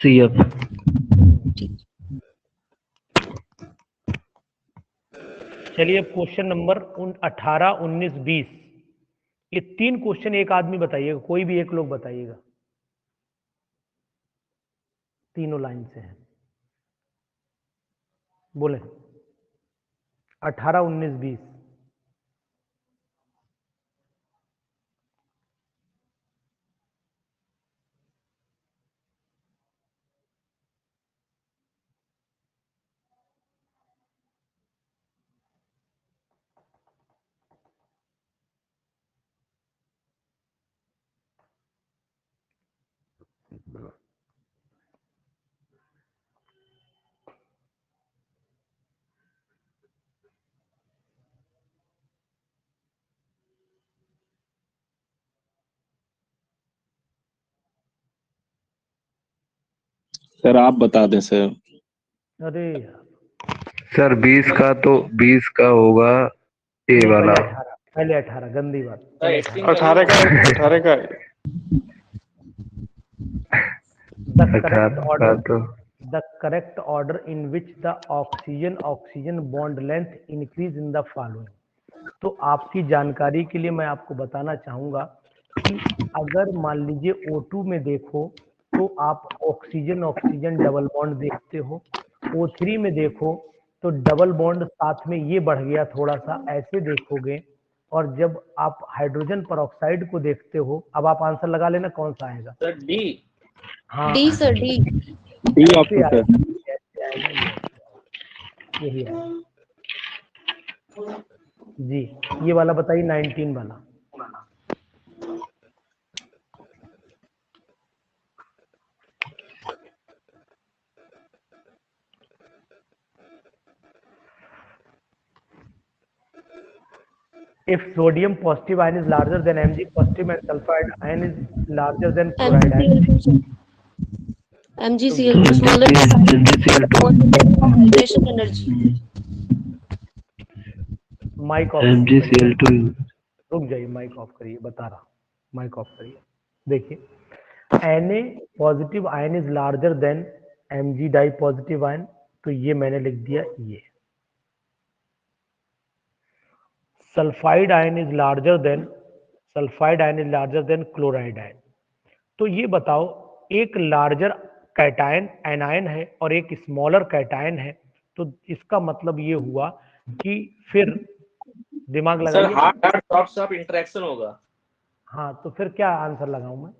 CF। चलिए अब क्वेश्चन नंबर 18, 19, 20, ये 3 क्वेश्चन एक आदमी बताइएगा, कोई भी एक लोग बताइएगा, तीनों लाइन से हैं। बोले 18, 19, 20। सर आप बता दें सर। अरे सर 20 का होगा ए नहीं, वाला। पहले 18 गंदी बात। 18 का 18 का द करेक्ट 18 ऑर्डर, का तो the correct order in which the oxygen bond length increase in the following. तो आपकी जानकारी के लिए मैं आपको बताना चाहूंगा कि अगर मान लीजिए O2 में देखो तो आप ऑक्सीजन डबल बॉन्ड देखते हो, O3 में देखो तो डबल बॉन्ड साथ में ये बढ़ गया थोड़ा सा, ऐसे देखोगे। और जब आप हाइड्रोजन परऑक्साइड को देखते हो, अब आप आंसर लगा लेना कौन सा आएगा। Sir D. हाँ D sir, D. D option sir. ऐसे आएगा, यही आएगा जी। ये वाला बताइए 19 वाला। If sodium positive ion is larger than Mg positive and sulfide ion is larger than chloride ion. MgCl2 smaller hydration energy. Mic off MgCl2। रुक जाइए, माइक ऑफ करिए, बता रहा, माइक ऑफ करिए। देखिए Na positive ion is larger than Mg di positive ion, तो ये मैंने लिख दिया ये। Sulphide ion is larger than chloride ion. तो ये बताओ, एक लार्जर कैटायन एनायन है और एक स्मॉलर कैटायन है, तो इसका मतलब ये हुआ कि फिर दिमाग सर लगाइए। Hard hard soft soft interaction होगा। हाँ, तो फिर क्या आंसर लगाऊं मैं?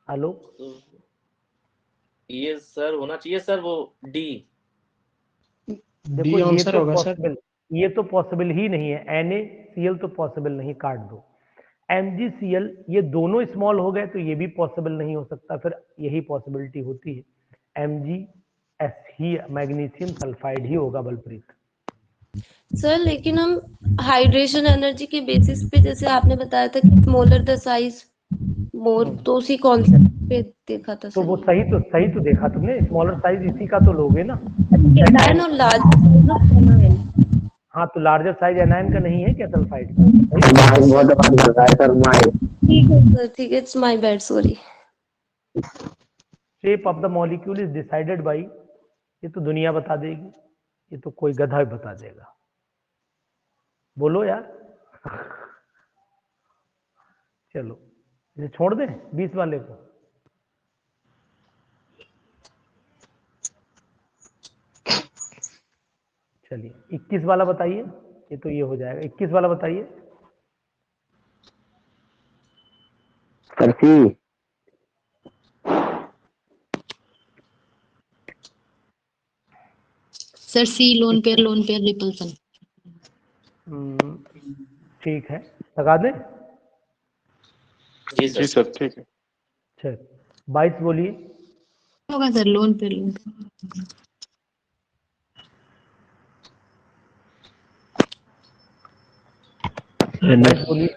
हेलो, तो ये सर होना चाहिए सर वो डी। देखो ये तो पॉसिबल, ये तो पॉसिबल ही नहीं है। NaCl तो पॉसिबल नहीं, काट दो। MgCl ये दोनों स्मॉल हो गए तो ये भी पॉसिबल नहीं हो सकता, फिर यही पॉसिबिलिटी होती है MgS ही, मैग्नीशियम सल्फाइड ही होगा बलप्रीत। सर लेकिन हम हाइड्रेशन एनर्जी के बेसिस पे, जैसे आपने बताया था कि स्मॉलर द साइज मोर, तो उसी कॉन्सेप्ट पे देखा था। तो वो सही तो देखा तुमने, स्मॉलर साइज इसी का तो लोगे ना। कैटायन और लार्जर साइज ऑफ एनायन। हाँ, तो लार्जर साइज एनायन का नहीं है क्या सल्फाइड? ठीक है सर, ठीक है, it's my bad, sorry. Shape of the molecule is decided by, ये तो दुनिया बता देगी, ये तो कोई गधा भी बता देगा। बोलो यार। चलो इसे छोड़ दें 20 वाले को। चलिए 21 वाला बताइए, ये तो ये हो जाएगा। 21 वाला बताइए। सर सी लोन पेयर रिपल्सन। ठीक है, लगा दें। जी सर ठीक है। चल 22 बोलिए। होगा सर लोन पेयर बोलिए।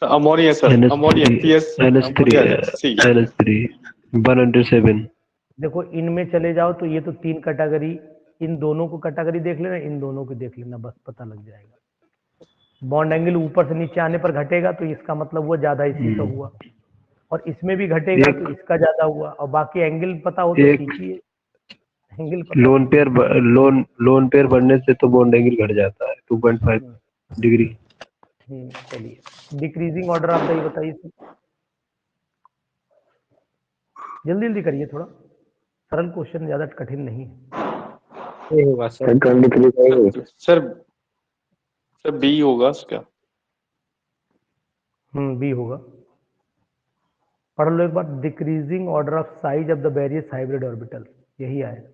Ammonia sir, ammonia PS NH3 107। देखो इनमें चले जाओ तो ये तो 3 कैटेगरी, इन दोनों को कैटेगरी देख लेना, इन दोनों को देख लेना, बस पता लग जाएगा। बॉन्ड एंगल ऊपर से नीचे आने पर घटेगा तो इसका मतलब वो ज्यादा इसी का हुआ, और इसमें भी घटेगा तो इसका ज्यादा हुआ, और बाकी एंगल पता हो तो ठीक ही है। एंगल पता लोन पेयर बढ़ने से तो बॉन्ड एंगल घट जाता है 2.5 डिग्री। चलिए डिक्रीजिंग ऑर्डर आप सही बताइए सर, जल्दी जल्दी करिए, थोड़ा सरल क्वेश्चन, ज्यादा कठिन नहीं है। ये होगा सर 23 सर बी होगा क्या? बी होगा। पढ़ लो एक बार, decreasing order of size of the various hybrid orbital, यही आएगा।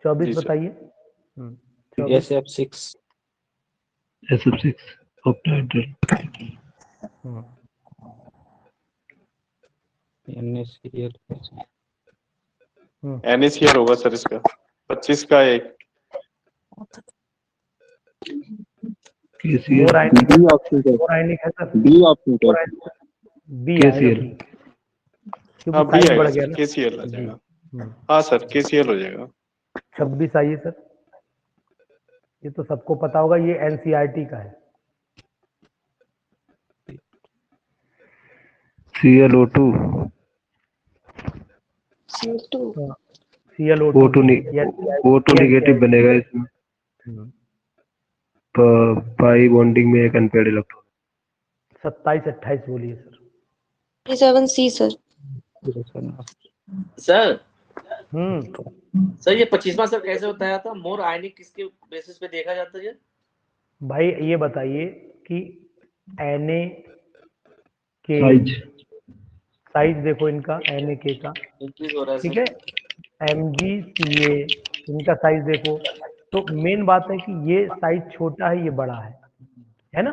24 बताइए। SF6 ऑक्टाहेड्रल NaCl होगा सर इसका। 25 का एक मोर आयनिक है sir, B option B KCl। हाँ बी साइज बढ़ आएगा गया सर, ना। KCl आ जाएगा। हाँ सर KCl हो जाएगा। 26 आइए सर, ये तो सबको पता होगा, ये NCERT का है। ClO2 ClO2 O2 नेगेटिव बनेगा इसमें, पाई बॉन्डिंग में एक अनपेयर्ड इलेक्ट्रॉन। 27 28 बोलिए सर। 37C sir. सर हम्म सर ये 25वां सर कैसे बताया था? मोर आयनिक किसके बेसिस पे देखा जाता है? भाई ये बताइए कि Na के साइज देखो इनका, Na का, इंक्रीज हो रहा है ठीक सर। है, MgCa इनका साइज देखो, तो मेन बात है कि ये साइज छोटा है, ये बड़ा है ना,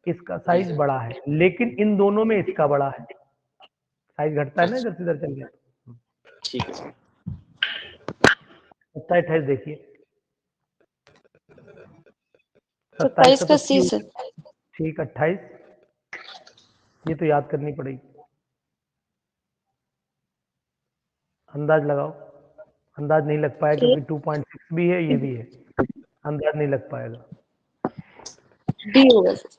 इसका साइज बड़ा है, लेकिन इन दोनों में इसका बड़ा है, साइज घटता है ना इधर से इधर चल गया। ठीक है सर। 27 देखिए, 27 का C सर। ठीक, 28 ये तो याद करनी पड़ेगी, अंदाज लगाओ। अंदाज नहीं लग पाया क्योंकि 2.6 भी है, ये भी है, अंदाज नहीं लग पाएगा। D होगा सर।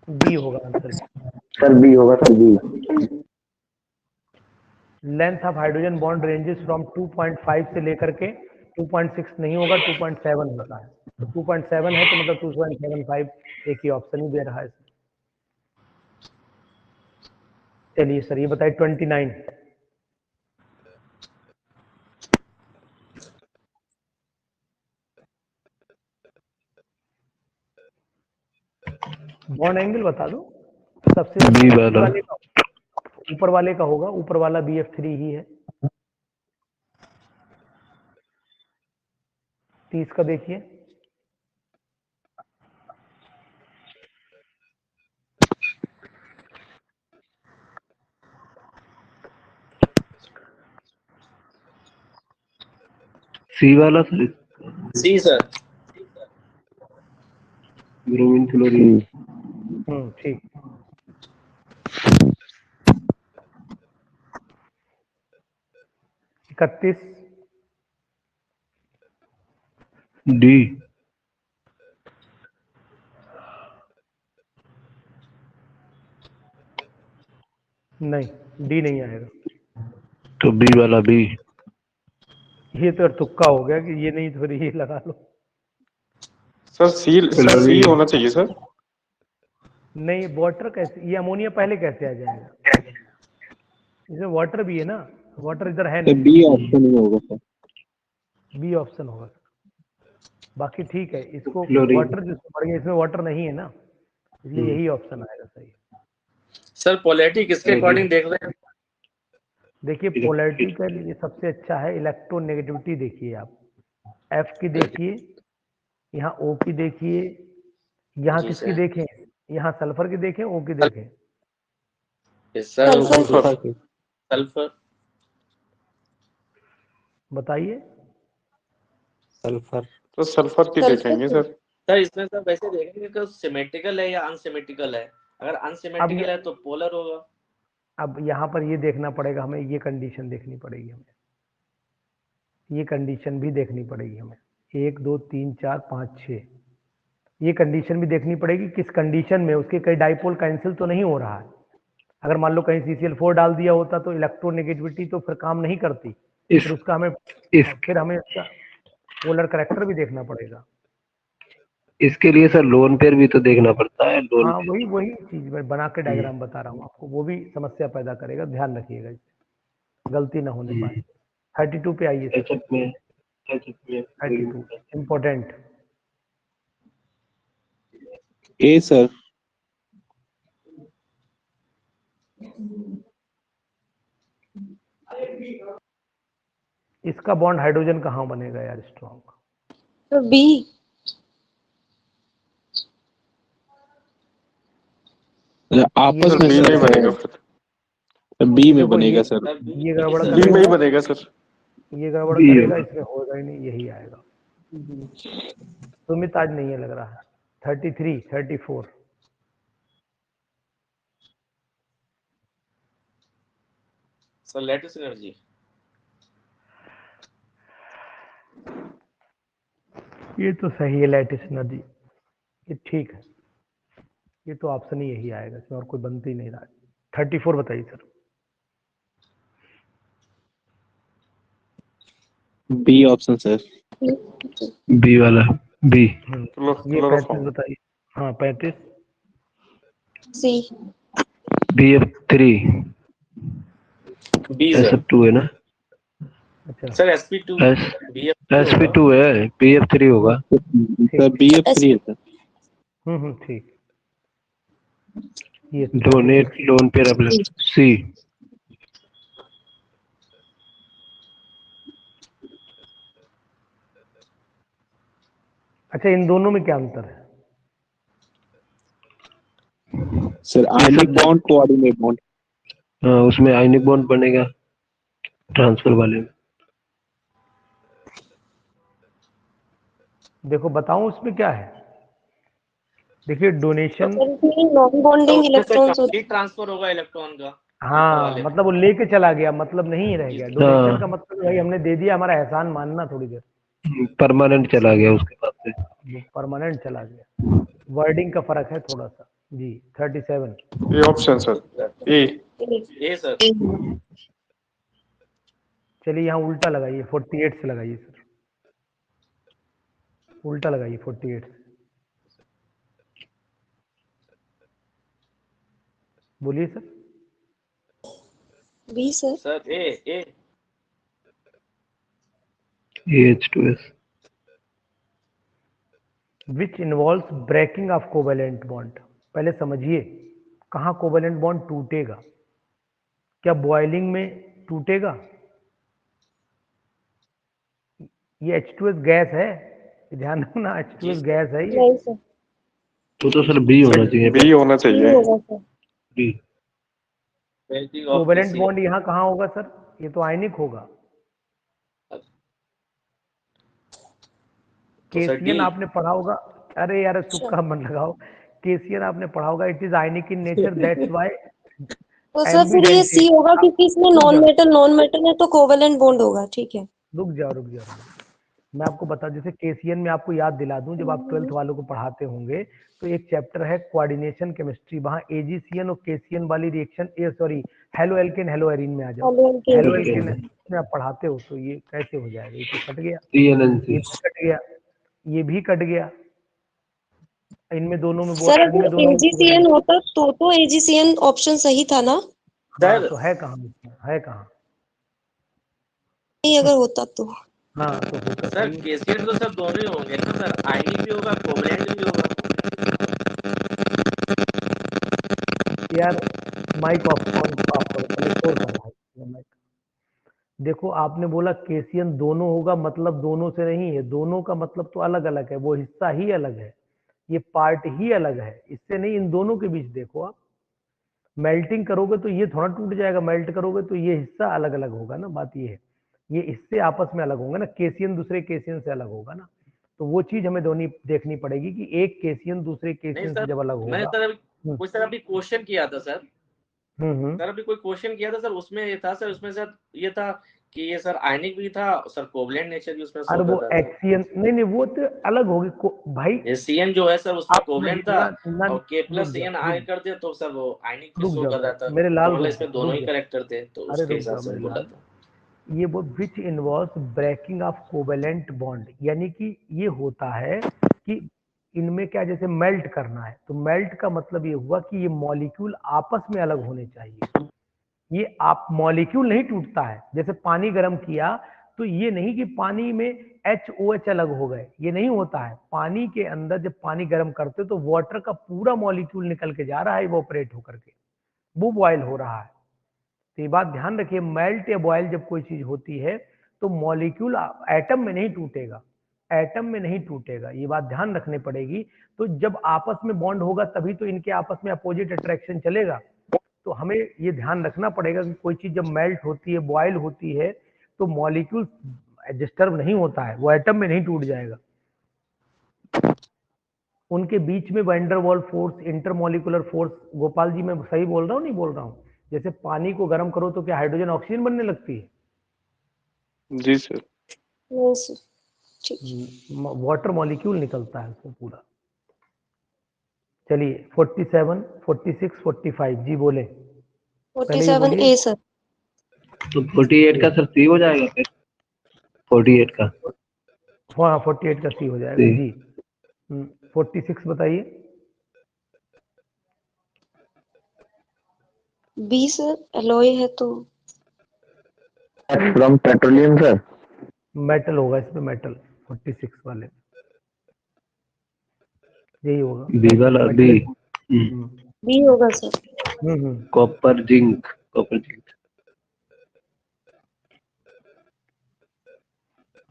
बी होगा आंसर। सर बी होगा sir B. Length of hydrogen bond ranges from 2.5 से लेकर के 2.6 नहीं होगा, 2.7 होता है। तो 2.7 है तो मतलब 2.75, एक ही ऑप्शन ही दे रहा है। चलिए सर ये बताइए 29। बॉन्ड एंगल बता दो सबसे बी वाला ऊपर वाले का होगा, ऊपर वाला BF3 ही है। 30 का देखिए, सी वाला सर, सी सर। Bromine chlorine. ठीक। इकतीस डी। नहीं, डी नहीं आएगा। तो बी वाला बी। ये तो तुक्का हो गया कि ये नहीं, थोड़ी ये लगा लो। सर सी होना चाहिए सर। नहीं, वाटर कैसे, ये अमोनिया पहले कैसे आ जाएगा? इसमें वाटर भी है ना, वाटर इधर है नहीं। बी ऑप्शन ही होगा सर। बी ऑप्शन होगा, बाकी ठीक है। इसको क्लोरीन। वाटर जिसको पड़ गया, इसमें वाटर नहीं है ना, इसलिए यही ऑप्शन आएगा सही। सर पोलैरिटी किसके अकॉर्डिंग देख रहे हैं? देखिए पोलैरिटी का लिए सबसे अच्छा है इलेक्ट्रोनेगेटिविटी। देखिए आप F की देखिए, यहाँ O की देखिए, यहाँ किसकी देखें, यहाँ सल्फर की देखें, O की देखें। सल्फर बताइए। सल्फर तो सल्फर की देखेंगे सर। सर इसमें सब वैसे देखेंगे कि सिमेट्रिकल है या अनसिमेट्रिकल है। अगर अनसिमेट्रिकल है तो पोलर होगा। अब यहाँ पर ये देखना पड़ेगा हमें, ये कंडीशन देखनी पड़ेगी हमें, ये कंडीशन भी देखनी पड़ेगी हमें। 1 2 3 4 5 6 ये कंडीशन भी देखनी पड़ेगी, किस कंडीशन में उसके कई डाइपोल कैंसिल तो नहीं हो रहा है। अगर मान लो कहीं CCl4 डाल दिया होता तो इलेक्ट्रोनेगेटिविटी तो फिर काम नहीं करती, फिर उसका हमें फिर हमें इसका पोलर करेक्टर भी देखना पड़ेगा। इसके लिए सर लोन पेयर भी तो देखना पड़ता है। लोन हाँ वही चीज मैं बना के डायग्राम बता रहा हूँ आपको, वो भी समस्या पैदा करेगा, ध्यान रखिएगा इससे, गलती ना होने पाए। 32 पे आइए सर। 32 इम्पोर्टेंट। ए सर। इसका बॉन्ड हाइड्रोजन कहाँ बनेगा यार स्ट्रॉन्ग? तो बी। आपस में बी में बनेगा, बी में बनेगा सर। ये गड़बड़ बी में ही बनेगा सर। ये गड़बड़ करेगा, इसमें होगा ही नहीं, यही आएगा। सुमित आज नहीं है लग रहा है। 33 34 सर लैटिस एनर्जी। ये तो सही है, लैटिस एनर्जी, ये ठीक है, ये तो ऑप्शन ही यही आएगा, इसमें और कोई बनती नहीं रहा। 34 बताइए sir. B option sir. B वाला बी। ये 35 बताइए। हाँ 35 सी। BF3 B sir. SF2 है ना? अच्छा सर SP2 SP2 है, BF3 होगा सर। BF3 है सर। ठीक। ये डोनेट लोन पेयर अपने सी। अच्छा इन दोनों में क्या अंतर है sir? Ionic bond, coordinate bond. हाँ उसमें आयनिक बॉन्ड बनेगा ट्रांसफर वाले में। देखो बताऊं उसमें क्या है। देखिए donation non bonding electrons transfer होगा इलेक्ट्रॉन का। हाँ मतलब वो लेके चला गया, मतलब नहीं रह गया। डोनेशन का मतलब भाई हमने दे दिया, हमारा एहसान मानना थोड़ी देर। परमानेंट चला गया उसके बाद से, वो परमानेंट चला गया। वर्डिंग का फर्क है थोड़ा सा जी। 37 ये ऑप्शन सर। A sir. चलिए यहाँ उल्टा लगाइए, 48 से लगाइए सर, उल्टा लगाइए 48 से। बोलिए sir. B sir. Sir A H2S which involves breaking of covalent bond. पहले समझिए कहाँ कोवेलेंट बॉन्ड टूटेगा, क्या बॉइलिंग में टूटेगा? ये H2S गैस है, ध्यान रखना, H2S गैस है ये। तो सर बी होना चाहिए। बी होना चाहिए। बी। कोवेलेंट बॉन्ड यहाँ कहाँ होगा सर? ये तो आयनिक होगा। केसीएन आपने पढ़ा होगा। अरे यार तुक्का मत लगाओ, केसीएन आपने पढ़ा होगा, it is ionic in nature, that's why. तो सर फिर ये सी होगा क्योंकि इसमें नॉन मेटल है तो कोवेलेंट बॉन्ड होगा। ठीक है, रुक जाओ। मैं आपको बता, जैसे केसीएन में आपको याद दिला दूं, जब आप 12th वालों को पढ़ाते होंगे तो एक चैप्टर है कोऑर्डिनेशन केमिस्ट्री, वहां एजीसीएन और केसीएन वाली reaction, halo alkane hello arene में आ जाओ। हेलो एल्केन में आप पढ़ाते हो तो ये कैसे हो जाएगा? ये तो कट गया, ये भी कट गया, ये भी कट गया। इनमें दोनों में सर अगर एजीसीएन होता तो एजीसीएन ऑप्शन सही था ना? तो है कहाँ, है कहाँ? नहीं अगर होता तो हाँ तो सर केसीएन तो सर दोनों ही होंगे ना सर, आयनिक भी होगा कोवेलेंट भी होगा। यार माइक ऑफ करो। देखो आपने बोला केसीएन दोनों होगा, मतलब दोनों से नहीं है, दोनों का मतलब तो अलग अलग है, वो हिस्सा ही अलग है, ये पार्ट ही अलग है, इससे नहीं। इन दोनों के बीच देखो आप, मेल्टिंग करोगे तो ये थोड़ा टूट जाएगा, मेल्ट करोगे तो ये हिस्सा अलग अलग होगा ना, बात ये है। ये इससे आपस में अलग होंगे ना, केसीएन दूसरे केसीएन से अलग होगा ना, तो वो चीज हमें दोनों देखनी पड़ेगी कि एक केसियन दूसरे नहीं केसियन से सर, जब अलग मैंने होगा। सर कुछ सर अभी क्वेश्चन किया था सर। हम्म। सर अभी कोई क्वेश्चन किया था सर, उसमें ये था सर, उसमें सर ये था कि ये सर आयनिक भी था सर, कोवलेंट नेचर भी उसमें अरे शो वो कर रहा था। एक्सियन नहीं वो तो अलग होगी भाई। ये सीएन जो है सर उसमें आप कोवलेंट समझिए था, और के प्लस रुक सीएन जाओ आगे करते तो सर वो आयनिक भी रुक शो जाओ कर रहा था। मेरे लाल, तो मतलब रुक इसमें जाओ दोनों ही रुक जाओ। करेक्टर थे, तो अरे उसके रुक हिसाब जाओ से मेरे बोला लाल, था। ये वो which involves breaking of covalent bond, यानी कि ये होता है कि इनमें क्या जैसे मेल्ट करना है, तो मेल्ट का मतलब ये हुआ कि ये मॉलिक्यूल आपस में अलग होने चाहिए। ये आप मॉलिक्यूल नहीं टूटता है, जैसे पानी गर्म किया तो ये नहीं कि पानी में HOH अलग हो गए, ये नहीं होता है। पानी के अंदर जब पानी गर्म करते तो वाटर का पूरा मॉलिक्यूल निकल के जा रहा है इवोपरेट होकर के, वो बॉयल हो रहा है। तो ये बात ध्यान रखिए, मेल्ट या बॉयल जब कोई चीज होती है तो मॉलिक्यूल एटम में नहीं टूटेगा, एटम में नहीं टूटेगा, ये बात ध्यान रखनी पड़ेगी। तो जब आपस में बॉन्ड होगा तभी तो इनके आपस में अपोजिट अट्रैक्शन चलेगा। तो हमें ये ध्यान रखना पड़ेगा कि कोई चीज जब मेल्ट होती है, बॉयल होती है, तो मॉलिक्यूल डिस्टर्ब नहीं होता है, वो एटम में नहीं टूट जाएगा। उनके बीच में वैंडरवाल force, intermolecular force, Gopal ji मैं सही बोल रहा हूँ नहीं बोल रहा हूँ? जैसे पानी को गर्म करो तो क्या हाइड्रोजन ऑक्सीजन बनने लगती है? जी सर। यस ठीक। वाटर मॉलिक्यूल निकलता है उसमें पूरा। चलिए 47, 46, 45 जी बोले, पहले ये 47 बोलिए। ए सर। तो 48 का सर सी हो जाएगा फिर, 48 का हाँ 48 का सी हो जाएगा सी। जी। 46 बताइए। बी सर, एलॉय है तो फ्रॉम पेट्रोलियम सर। मेटल होगा इसमें, मेटल 46 वाले यही होगा। बी वाला बी। बी होगा sir. Copper zinc, copper zinc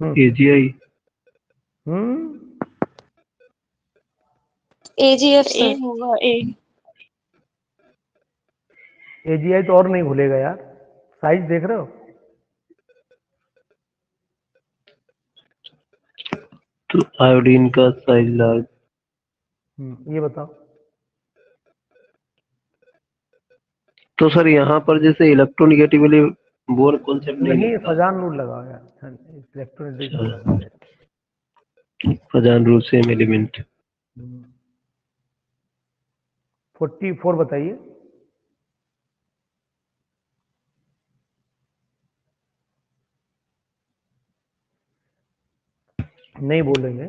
AgI। AgF ए सर। होगा ए। AgI तो और नहीं भूलेगा यार, साइज देख रहे हो? तो आयोडीन का साइज लार्ज। ये बताओ। तो सर यहाँ पर जैसे इलेक्ट्रोनिगेटिवली बोर कॉन्सेप्ट नहीं नहीं, लगता। फजान रूल लगाओ यार, इलेक्ट्रोनेटिक का लगा है। Fazan rule same element. 44 बताइए। नहीं बोलेंगे।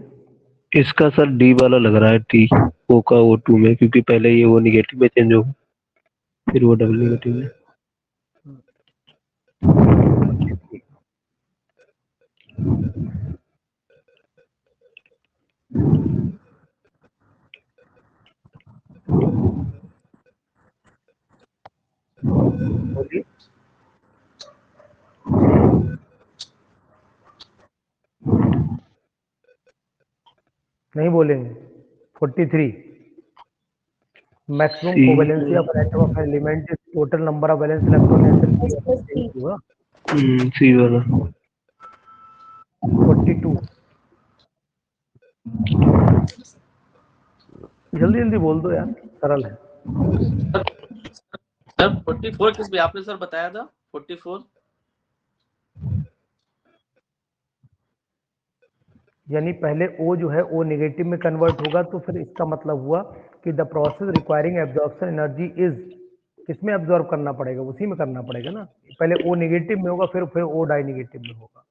इसका सर डी वाला लग रहा है, टी ओ का O2 में, क्योंकि पहले ये वो निगेटिव में चेंज होगा फिर वो डबल निगेटिव में। बोलिए। नहीं बोलेंगे। 43 maximum covalency of atom of element is total number of valence electron होगा। सी वाला। 42 जल्दी जल्दी बोल दो यार, सरल है। सर 44 किस भी आपने सर बताया था? 44 यानी पहले O जो है O नेगेटिव में कन्वर्ट होगा, तो फिर इसका मतलब हुआ कि the process requiring absorption energy is, किसमें एब्जॉर्ब करना पड़ेगा? उसी में करना पड़ेगा ना। पहले O नेगेटिव में होगा, फिर O डाई नेगेटिव में होगा,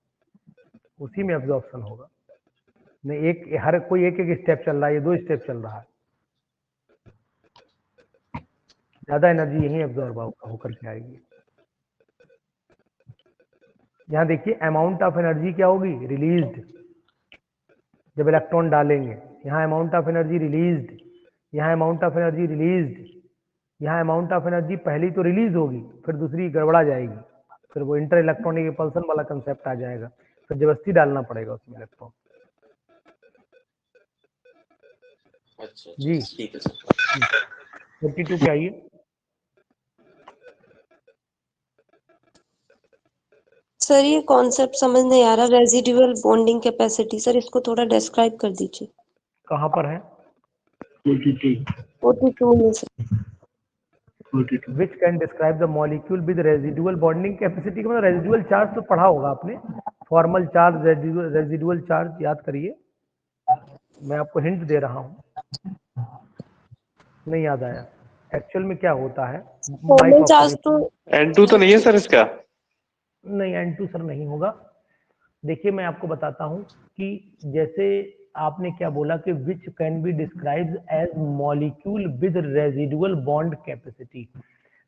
उसी में एब्जॉर्प्शन होगा। नहीं एक हर कोई एक एक स्टेप चल रहा है, ये 2 स्टेप चल रहा है। ज्यादा एनर्जी यही एब्जॉर्ब होकर के आएगी। यहाँ देखिए अमाउंट ऑफ एनर्जी क्या होगी? रिलीज्ड, जब इलेक्ट्रॉन डालेंगे। यहाँ अमाउंट ऑफ एनर्जी रिलीज्ड, यहाँ अमाउंट ऑफ एनर्जी रिलीज्ड, यहाँ अमाउंट ऑफ एनर्जी पहली तो रिलीज होगी, फिर दूसरी गड़बड़ा जाएगी, फिर वो इंटर इलेक्ट्रॉनिक रिपल्सन वाला कंसेप्ट आ जाएगा, फिर जबरदस्ती डालना पड़ेगा उसमें इलेक्ट्रॉन। अच्छा जी ठीक है सर। 42 पे आइए। सर ये कॉन्सेप्ट समझ नहीं आ रहा, रेजिडुअल बॉन्डिंग कैपेसिटी, सर इसको थोड़ा डिस्क्राइब कर दीजिए। कहाँ पर है? 42 में sir. Which can describe the molecule with residual bonding capacity. का मतलब रेजिडुअल चार्ज तो पढ़ा होगा आपने, फॉर्मल चार्ज, रेजिडुअल चार्ज याद करिए, मैं आपको हिंट दे रहा हूँ, नहीं याद आया। एक्चुअल में क्या होता है, फॉर्मल चार्ज तो N2 तो नहीं है सर इसका? नहीं, N2 सर नहीं होगा। देखिए मैं आपको बताता हूं कि जैसे आपने क्या बोला कि which can be described as molecule with residual bond capacity.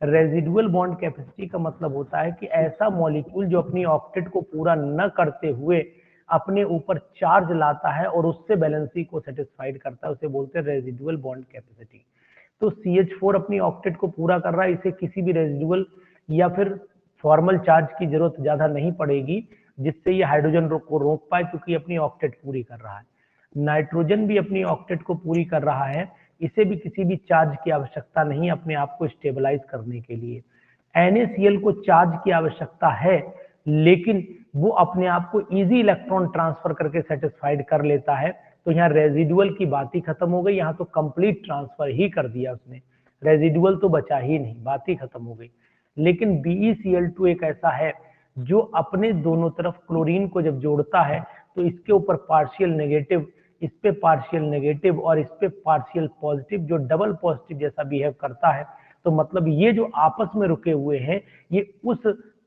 Residual bond capacity का मतलब होता है कि ऐसा मॉलिक्यूल जो अपनी ऑक्टेट को पूरा न करते हुए अपने ऊपर चार्ज लाता है और उससे बैलेंसी को सेटिस्फाइड करता है, उसे बोलते हैं रेजिडुअल बॉन्ड कैपेसिटी। तो CH4 अपनी ऑक्टेट को पूरा कर रहा है, इसे किसी भी रेजिडुअल या फिर फॉर्मल चार्ज की जरूरत ज्यादा नहीं पड़ेगी जिससे ये हाइड्रोजन को रोक पाए, क्योंकि अपनी ऑक्टेट पूरी कर रहा है। नाइट्रोजन भी अपनी ऑक्टेट को पूरी कर रहा है, इसे भी किसी भी चार्ज की आवश्यकता नहीं अपने आप को स्टेबलाइज करने के लिए। NaCl को चार्ज की आवश्यकता है, लेकिन वो अपने आप को इजी इलेक्ट्रॉन ट्रांसफर करके सेटिस्फाइड कर लेता है। तो यहाँ रेजिडुअल की बात ही खत्म हो गई, यहाँ तो कंप्लीट ट्रांसफर ही कर दिया उसने, रेजिडुअल तो बचा ही नहीं, बात ही खत्म हो गई। लेकिन BeCl2 एक ऐसा है जो अपने दोनों तरफ क्लोरीन को जब जोड़ता है तो इसके ऊपर पार्शियल नेगेटिव, इस पे पार्शियल नेगेटिव और इस पे पार्शियल पॉजिटिव, जो डबल पॉजिटिव जैसा बिहेव करता है। तो मतलब ये जो आपस में रुके हुए हैं, ये उस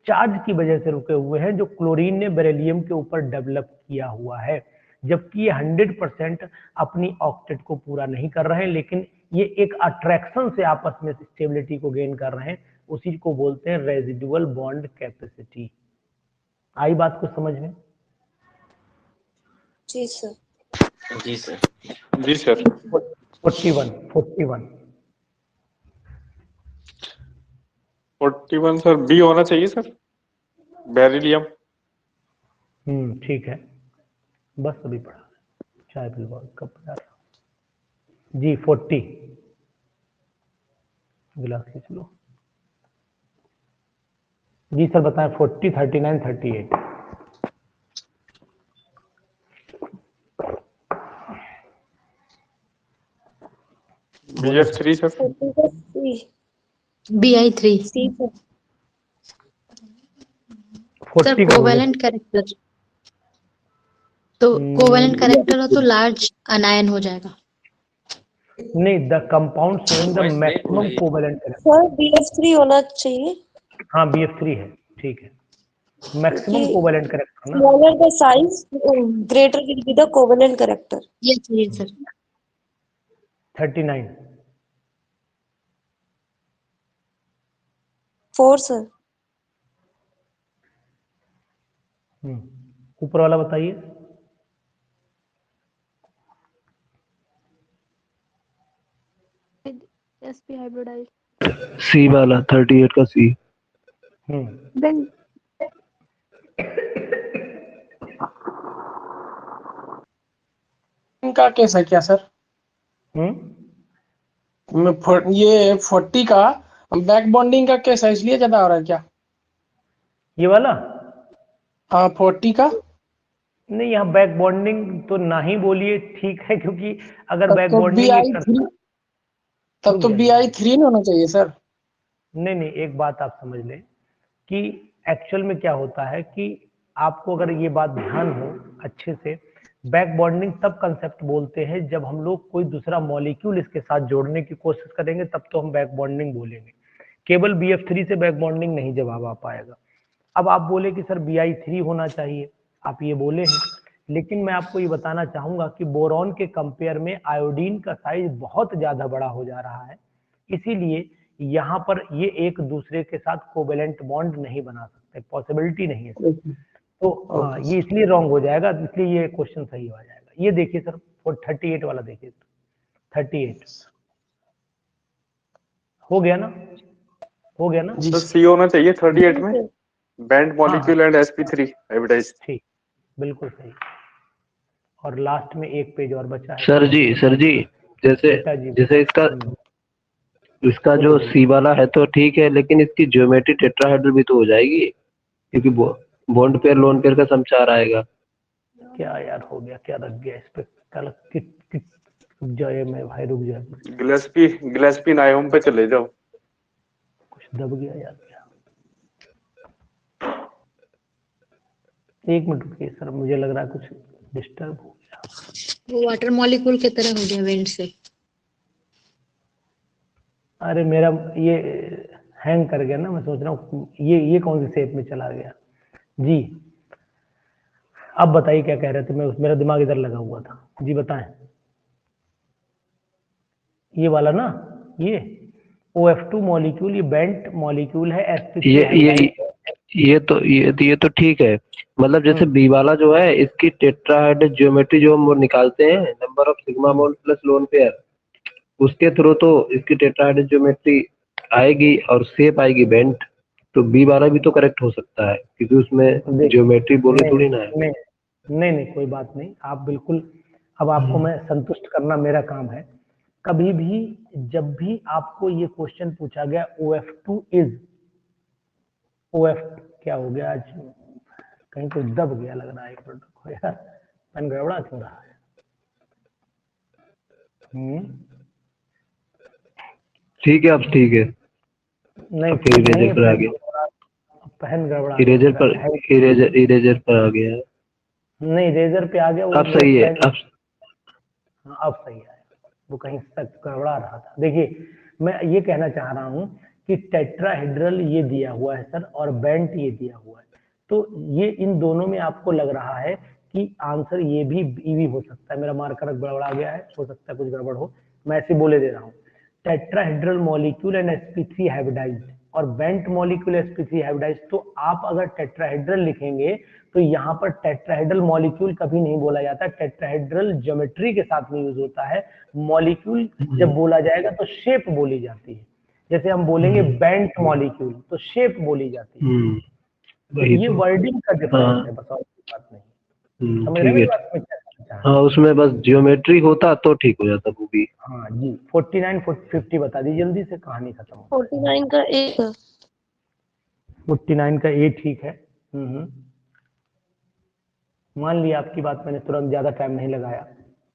चार्ज की वजह से रुके हुए हैं जो क्लोरीन ने बेरिलियम के ऊपर डेवलप किया हुआ है। जबकि ये 100% अपनी ऑक्टेट को पूरा नहीं कर रहे हैं, लेकिन ये एक अट्रैक्शन से आपस में स्टेबिलिटी को गेन कर रहे हैं, उसी को बोलते हैं रेजिडुअल बॉन्ड कैपेसिटी। आई बात को समझ में? जी सर। जी सर। जी सर। 41 सर, बी होना चाहिए सर, बेरिलियम। ठीक है, बस अभी पढ़ा, चाय पिलवा कब पढ़ा जी। 40 गिलास खींच लो जी सर, बताएं। 40, 39, 38। BF3 sir. BI3 sir. Covalent character तो कोवेलेंट कैरेक्टर हो तो लार्ज अनायन हो जाएगा। नहीं, the compound showing the maximum covalent character. Sir BF3 होना चाहिए। हाँ BF3 है, ठीक है, मैक्सिमम कोवेलेंट कैरेक्टर ना। Smaller the size greater will be the covalent character. Yes sir. 39। 4 sir. ऊपर वाला बताइए। sp hybridise. सी वाला 38 का सी। देन इनका केस है क्या सर? ये 40 का बैक बॉन्डिंग का केस है, इसलिए ज्यादा हो रहा है क्या ये वाला? हाँ 40 का नहीं, यहाँ बैक बॉन्डिंग तो ना ही बोलिए, ठीक है, क्योंकि अगर बैक तो बॉन्डिंग तब तो BI3 होना चाहिए सर। नहीं, एक बात आप समझ लें कि एक्चुअल में क्या होता है कि आपको अगर ये बात ध्यान हो अच्छे से, बैक बॉन्डिंग तब कंसेप्ट बोलते हैं जब हम लोग कोई दूसरा मॉलिक्यूल इसके साथ जोड़ने की कोशिश करेंगे, तब तो हम बैक बॉन्डिंग बोलेंगे। केवल BF3 से बैक बॉन्डिंग नहीं जवाब आ पाएगा। अब आप बोले कि सर BI3 होना चाहिए, आप ये बोले हैं, लेकिन मैं आपको ये बताना चाहूंगा कि बोरॉन के कंपेयर में आयोडीन का साइज बहुत ज्यादा बड़ा हो जा रहा है, इसीलिए यहाँ पर ये एक दूसरे के साथ कोवेलेंट बॉन्ड नहीं बना सकते, पॉसिबिलिटी नहीं है। तो हाँ, ये इसलिए रॉन्ग हो जाएगा, इसलिए ये क्वेश्चन सही हो जाएगा। ये देखिए सर, 38 वाला देखिए, 38 हो गया ना? हो गया ना? तो सी होना चाहिए 38 में, band molecule and sp3 hybridise. ठीक, बिल्कुल सही। और लास्ट में एक पेज और बचा है। सर जी जैसे इसका जो सी वाला है तो ठीक है, लेकिन इसकी ज्योमेट्री टेट्राहेड्रल भी तो हो जाएगी, क्योंकि बॉन्ड पेयर लोन पेयर का सम 4 आएगा। क्या यार हो गया, क्या रख गया इस पे, कल रुक जाए मैं भाई, रुक जाए। गिलेस्पी नायोम पे चले जाओ। कुछ दब गया यार क्या, एक मिनट रुकिए सर, मुझे लग रहा है कुछ डिस्टर्ब हो गया। वो वाटर मॉलिक्यूल की तरह हो गया वेंट से। अरे मेरा ये हैंग कर गया ना, मैं सोच रहा हूँ ये कौन सी शेप में चला गया जी। अब बताइए क्या कह रहे थे, मेरा दिमाग इधर लगा हुआ था जी, बताएं। ये वाला ना, ये OF2 मॉलिक्यूल, ये बेंट मॉलिक्यूल है ये तो ठीक है। मतलब जैसे बी वाला जो है, इसकी टेट्राहेड्रल ज्योमेट्री जो हम निकालते हैं, number of sigma bond plus lone pair, उसके थ्रू तो इसकी टेट्राहेड्रल ज्योमेट्री आएगी और शेप आएगी बेंट। तो बी वाला भी तो करेक्ट हो सकता है, क्योंकि उसमें ज्योमेट्री बोले थोड़ी ना है। नहीं कोई बात नहीं, आप बिल्कुल, अब आपको मैं संतुष्ट करना मेरा काम है। कभी भी जब भी आपको ये क्वेश्चन पूछा गया OF2 इज, OF क्या हो गया आज, कहीं कुछ दब गया लग रहा है, एक मिनट रुको यार, पेन गड़बड़ा क्यों रहा है। ठीक है, अब ठीक है। नहीं इरेजर पर आ गया, पेन गड़बड़ा, इरेजर पर आ गया। नहीं इरेजर पे आ गया, अब सही है, अब सही है, वो कहीं तक गड़बड़ा रहा था। देखिए मैं ये कहना चाह रहा हूँ कि टेट्राहेड्रल ये दिया हुआ है सर, और बेंट ये दिया हुआ है, तो ये इन दोनों में आपको लग रहा है कि आंसर ये भी बी भी हो सकता है। मेरा मार्कर गड़बड़ा गया है, हो सकता है कुछ गड़बड़ हो, मैं ऐसे बोले दे रहा हूँ। Tetrahedral molecule and sp3 hybridised और बेंट मॉलिक्यूल sp3 हाइब्रिडाइज्ड, तो आप अगर टेट्राहेड्रल लिखेंगे तो यहाँ पर टेट्राहेड्रल मॉलिक्यूल कभी नहीं बोला जाता, टेट्राहेड्रल ज्योमेट्री के साथ में यूज होता है। मॉलिक्यूल जब बोला जाएगा तो शेप बोली जाती है, जैसे हम बोलेंगे बेंट मॉलिक्यूल तो शेप बोली जाती है। तो ये वर्डिंग का डिफरेंस है, बस और कोई बात नहीं। समझ रहे हैं? हाँ, उसमें बस ज्योमेट्री होता तो ठीक हो जाता वो भी। हाँ जी, 49 50 बता दी जल्दी से, कहानी खत्म हो। 49 का ए, 49 का ए ठीक है। मान लिया आपकी बात, मैंने तुरंत ज्यादा टाइम नहीं लगाया,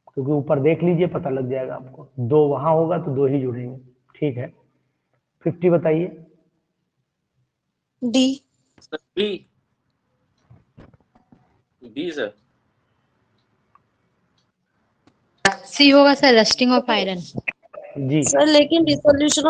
क्योंकि ऊपर देख लीजिए पता लग जाएगा आपको, 2 वहां होगा तो 2 ही जुड़ेंगे। ठीक है, 50 बताइए। डी। B sir. सी होगा सर, रस्टिंग ऑफ आयरन। जी सर लेकिन डिसोल्यूशन